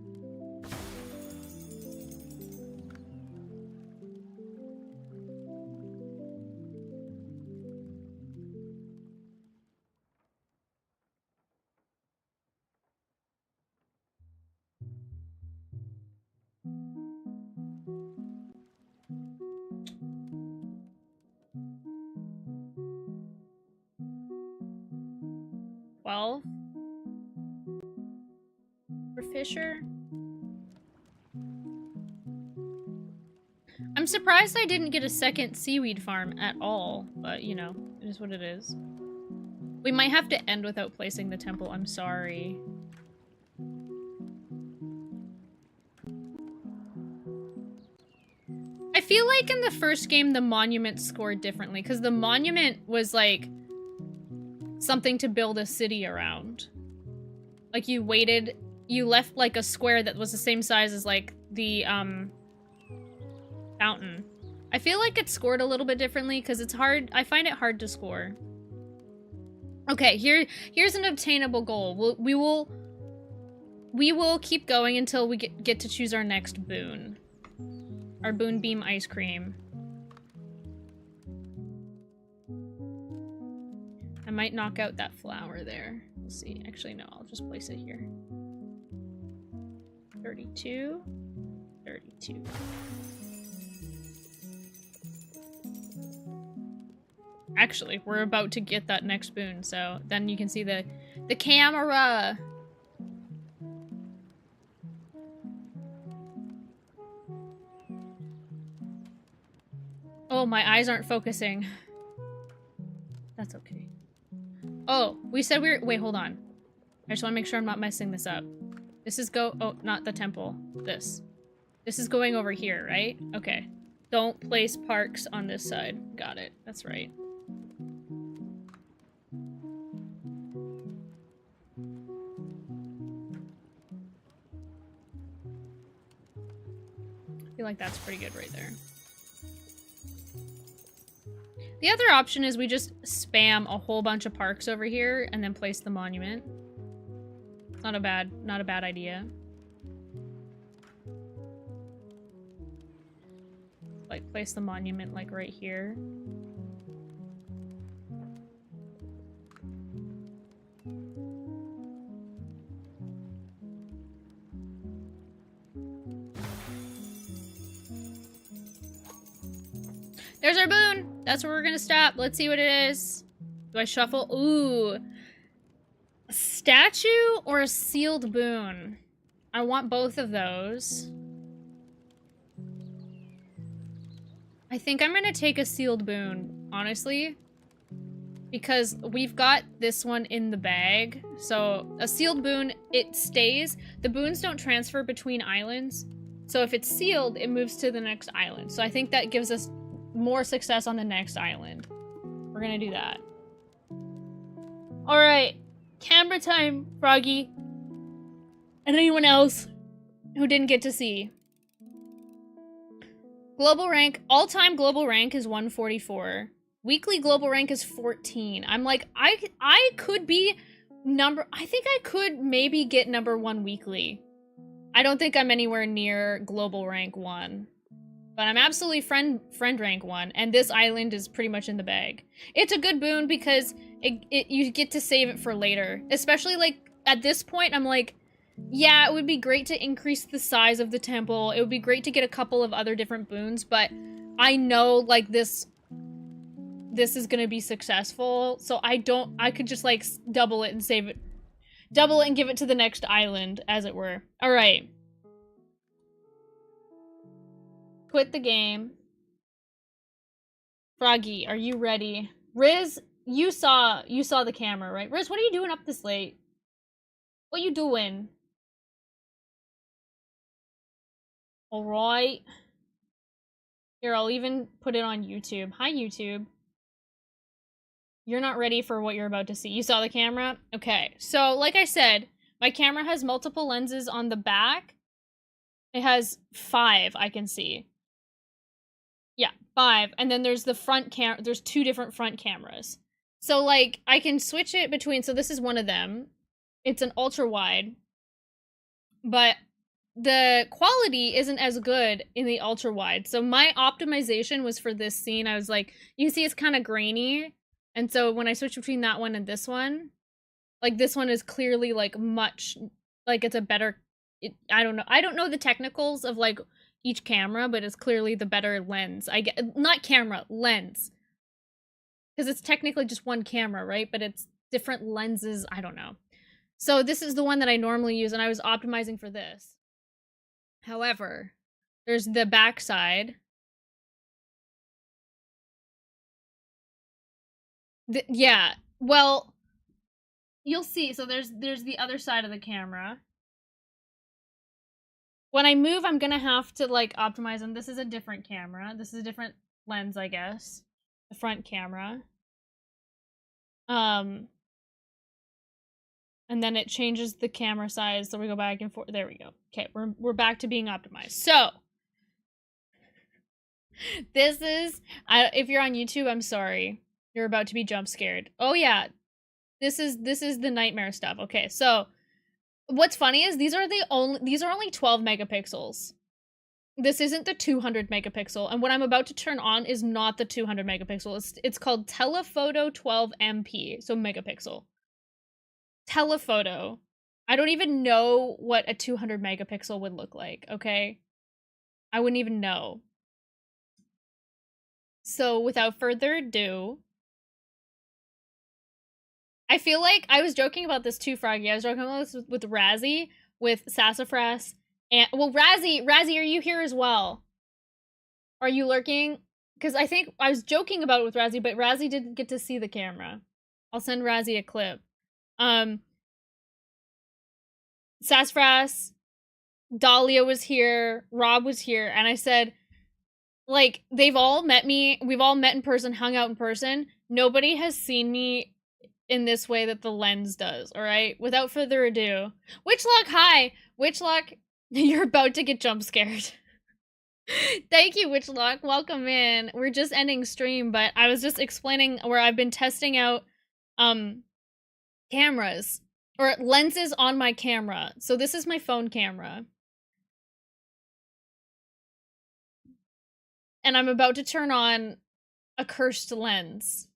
For Fisher. I'm surprised I didn't get a second seaweed farm at all, but you know, it is what it is. We might have to end without placing the temple, I'm sorry. I feel like in the first game the monument scored differently, because the monument was like something to build a city around. Like you left like a square that was the same size as like the fountain. I feel like it scored a little bit differently because it's hard. I find it hard to score. Okay, here's an obtainable goal. We will keep going until we get to choose our next boon. Our boon beam ice cream. I might knock out that flower there. We'll see. Actually, no, I'll just place it here. 32. 32. Actually, we're about to get that next boon, so then you can see the camera. Oh, my eyes aren't focusing. That's okay. Oh, we said wait, hold on. I just want to make sure I'm not messing this up. This is oh, not the temple. This is going over here, right? Okay. Don't place parks on this side. Got it. That's right. I feel like that's pretty good right there. The other option is we just spam a whole bunch of parks over here and then place the monument. Not a bad idea. like place the monument like right here. There's our boon. That's where we're gonna stop. Let's see what it is. Do I shuffle? Ooh. A statue or a sealed boon? I want both of those. I think I'm gonna take a sealed boon, honestly. Because we've got this one in the bag. So a sealed boon, it stays. The boons don't transfer between islands. So if it's sealed, it moves to the next island. So I think that gives us more success on the next island. We're gonna do that. Alright. Camera time, Froggy. And anyone else who didn't get to see. Global rank, all-time global rank is 144. Weekly global rank is 14. I'm like, I could be I think I could maybe get #1 weekly. I don't think I'm anywhere near global rank 1. But I'm absolutely friend rank 1, and this island is pretty much in the bag. It's a good boon because you get to save it for later. Especially, like, at this point, I'm like, yeah, it would be great to increase the size of the temple. It would be great to get a couple of other different boons, but I know, like, this is gonna be successful, so I could just, like, double it and save it. Double it and give it to the next island, as it were. Alright. Quit the game. Froggy, are you ready? Riz, you saw the camera, right? Riz, what are you doing up this late? What you doing? Alright. Here, I'll even put it on YouTube. Hi, YouTube. You're not ready for what you're about to see. You saw the camera? Okay. So, like I said, my camera has multiple lenses on the back. It has 5, I can see. Yeah, 5. And then there's the front there's 2 different front cameras. So, like, I can switch it between, so this is one of them. It's an ultra wide. But the quality isn't as good in the ultra wide. So my optimization was for this scene. I was like, you see it's kind of grainy. And so when I switch between that one and this one, like this one is clearly like much, like it's a better, I don't know. I don't know the technicals of like each camera, but it's clearly the better lens. I get, not camera, lens. Because it's technically just one camera, right? But it's different lenses. I don't know. So this is the one that I normally use, and I was optimizing for this. However, there's the back side. Yeah, well, you'll see. So there's the other side of the camera. When I move, I'm gonna have to like optimize them. This is a different camera. This is a different lens, I guess. The front camera. And then it changes the camera size, so we go back and forth. There we go. Okay, we're back to being optimized. So this is, if you're on YouTube, I'm sorry. You're about to be jump scared. Oh yeah, this is the nightmare stuff. Okay, so what's funny is these are only 12 megapixels. This isn't the 200 megapixel, and what I'm about to turn on is not the 200 megapixel. It's called Telephoto 12 MP, so megapixel. Telephoto. I don't even know what a 200 megapixel would look like, okay? I wouldn't even know. So without further ado, I feel like I was joking about this too, Froggy. I was joking about this with Razzie, with Sassafras, and well, Razzie, are you here as well? Are you lurking? Because I think I was joking about it with Razzie, but Razzie didn't get to see the camera. I'll send Razzie a clip. Sassafras, Dahlia was here, Rob was here, and I said, like, they've all met me, we've all met in person, hung out in person. Nobody has seen me in this way that the lens does, alright? Without further ado. Witchlock, hi! Witchlock, you're about to get jump scared. Thank you, Witchlock. Welcome in. We're just ending stream, but I was just explaining where I've been testing out cameras or lenses on my camera. So this is my phone camera. and I'm about to turn on a cursed lens.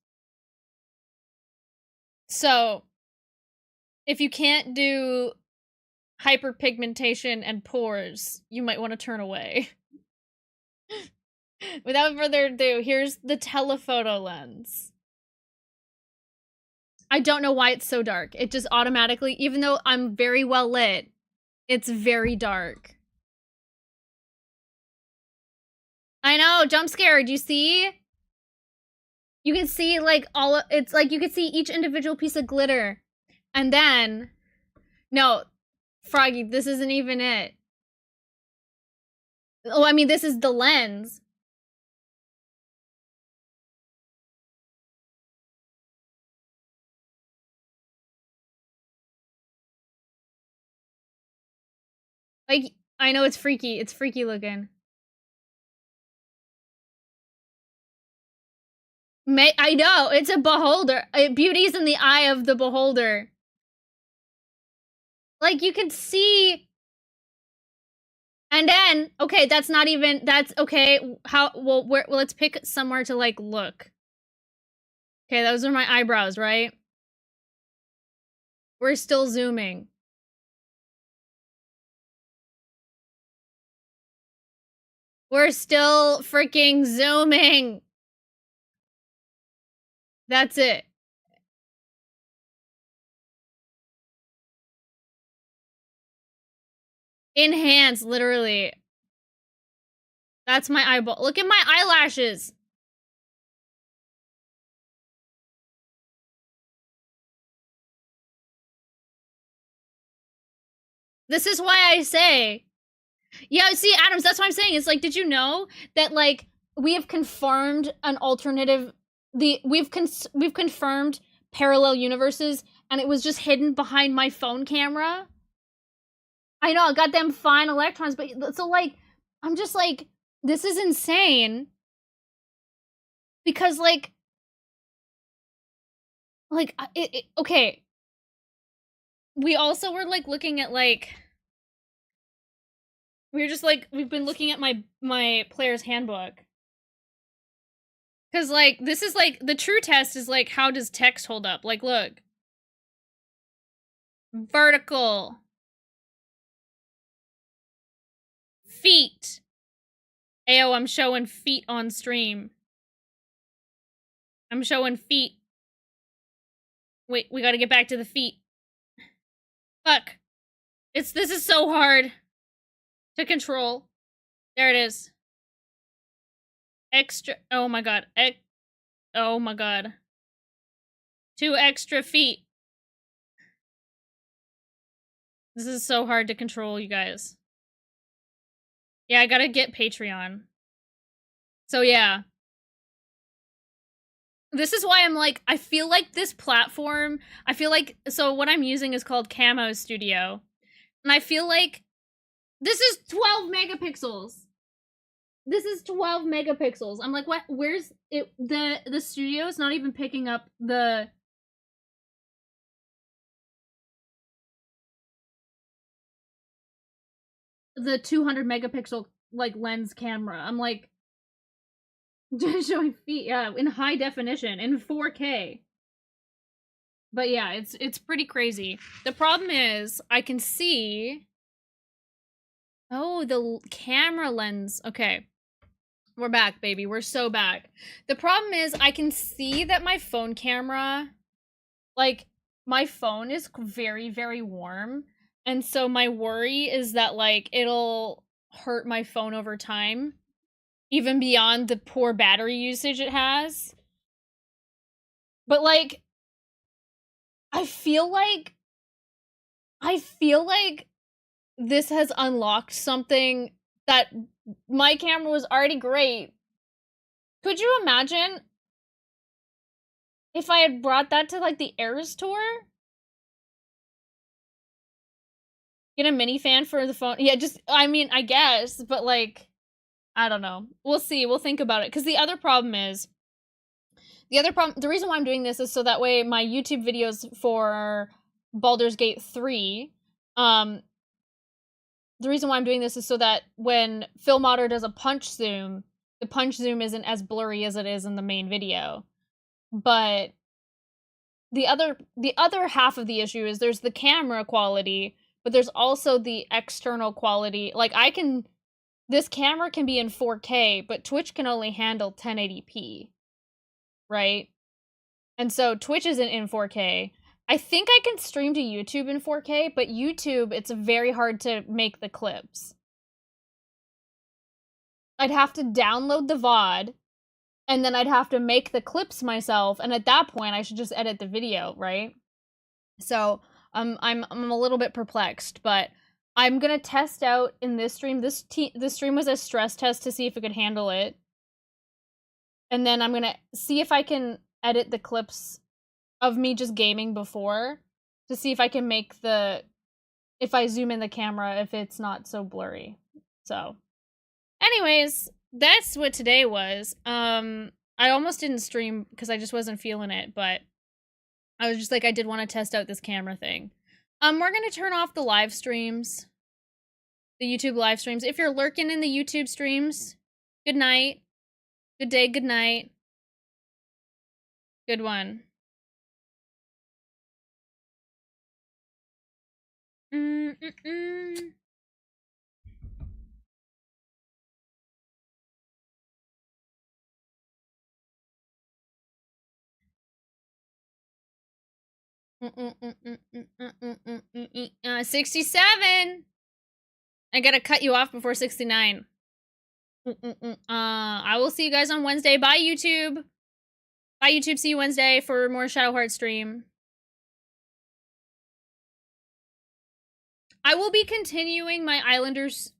So, if you can't do hyperpigmentation and pores, you might want to turn away. Without further ado, here's the telephoto lens. I don't know why it's so dark. It just automatically, even though I'm very well lit, it's very dark. I know, jump scare, do you see? You can see like it's like you can see each individual piece of glitter. And then, no, Froggy, this isn't even it. Oh, I mean, this is the lens. Like, I know it's freaky. It's freaky looking. I know, it's a beholder. Beauty's in the eye of the beholder. Like, you can see... And then, okay, that's not even... That's, okay, how... Well, let's pick somewhere to, like, look. Okay, those are my eyebrows, right? We're still zooming. We're still freaking zooming. That's it. Enhance, literally. That's my eyeball. Look at my eyelashes. This is why I say... Yeah, see, Adams, that's what I'm saying. It's like, did you know that, like, we have confirmed an alternative... We've confirmed parallel universes, and it was just hidden behind my phone camera? I know, I got them fine electrons, but so, like, I'm just like, this is insane. Because, like, okay. We also were, like, looking at, like... We were just, like, we've been looking at my player's handbook. Because, like, this is, like, the true test is, like, how does text hold up? Like, look. Vertical. Feet. Ayo, I'm showing feet on stream. I'm showing feet. Wait, we gotta get back to the feet. Fuck. This is so hard to control. There it is. Extra, oh my god. Oh my god. 2 extra feet. This is so hard to control, you guys. Yeah, I gotta get Patreon. So yeah. This is why I'm like, I feel like this platform, I feel like, so what I'm using is called Camo Studio. And I feel like, this is 12 megapixels. This is 12 megapixels. I'm like, what, where's it, the studio is not even picking up the 200 megapixel, like, lens camera. I'm like, just showing feet, yeah, in high definition, in 4K. But yeah, it's pretty crazy. The problem is, I can see... Oh, the camera lens. Okay. We're back, baby. We're so back. The problem is, I can see that my phone camera... Like, my phone is very, very warm. And so my worry is that, like, it'll hurt my phone over time. Even beyond the poor battery usage it has. But, like, I feel like this has unlocked something that my camera was already great. Could you imagine if I had brought that to, like, the Eras Tour? Get a mini fan for the phone? Yeah, just, I mean, I guess, but, like, I don't know. We'll see. We'll think about it. Because the reason why I'm doing this is so that way my YouTube videos for Baldur's Gate 3, the reason why I'm doing this is so that when Phil Motter does a punch zoom, the punch zoom isn't as blurry as it is in the main video. But the other half of the issue is there's the camera quality, but there's also the external quality. Like this camera can be in 4K, but Twitch can only handle 1080p, right? And so Twitch isn't in 4K. I think I can stream to YouTube in 4K, but YouTube, it's very hard to make the clips. I'd have to download the VOD, and then I'd have to make the clips myself, and at that point, I should just edit the video, right? So, I'm a little bit perplexed, but I'm gonna test out in this stream. This stream was a stress test to see if it could handle it. And then I'm gonna see if I can edit the clips of me just gaming before to see if I can make if I zoom in the camera, if it's not so blurry. So, anyways, that's what today was. I almost didn't stream because I just wasn't feeling it, but I was just like, I did want to test out this camera thing. We're gonna turn off the live streams. The YouTube live streams. If you're lurking in the YouTube streams, good night. Good day, good night. Good one. Uh, 67. I gotta cut you off before 69. I will see you guys on Wednesday. Bye, YouTube. Bye, YouTube. See you Wednesday for more Shadowheart stream. I will be continuing my Islanders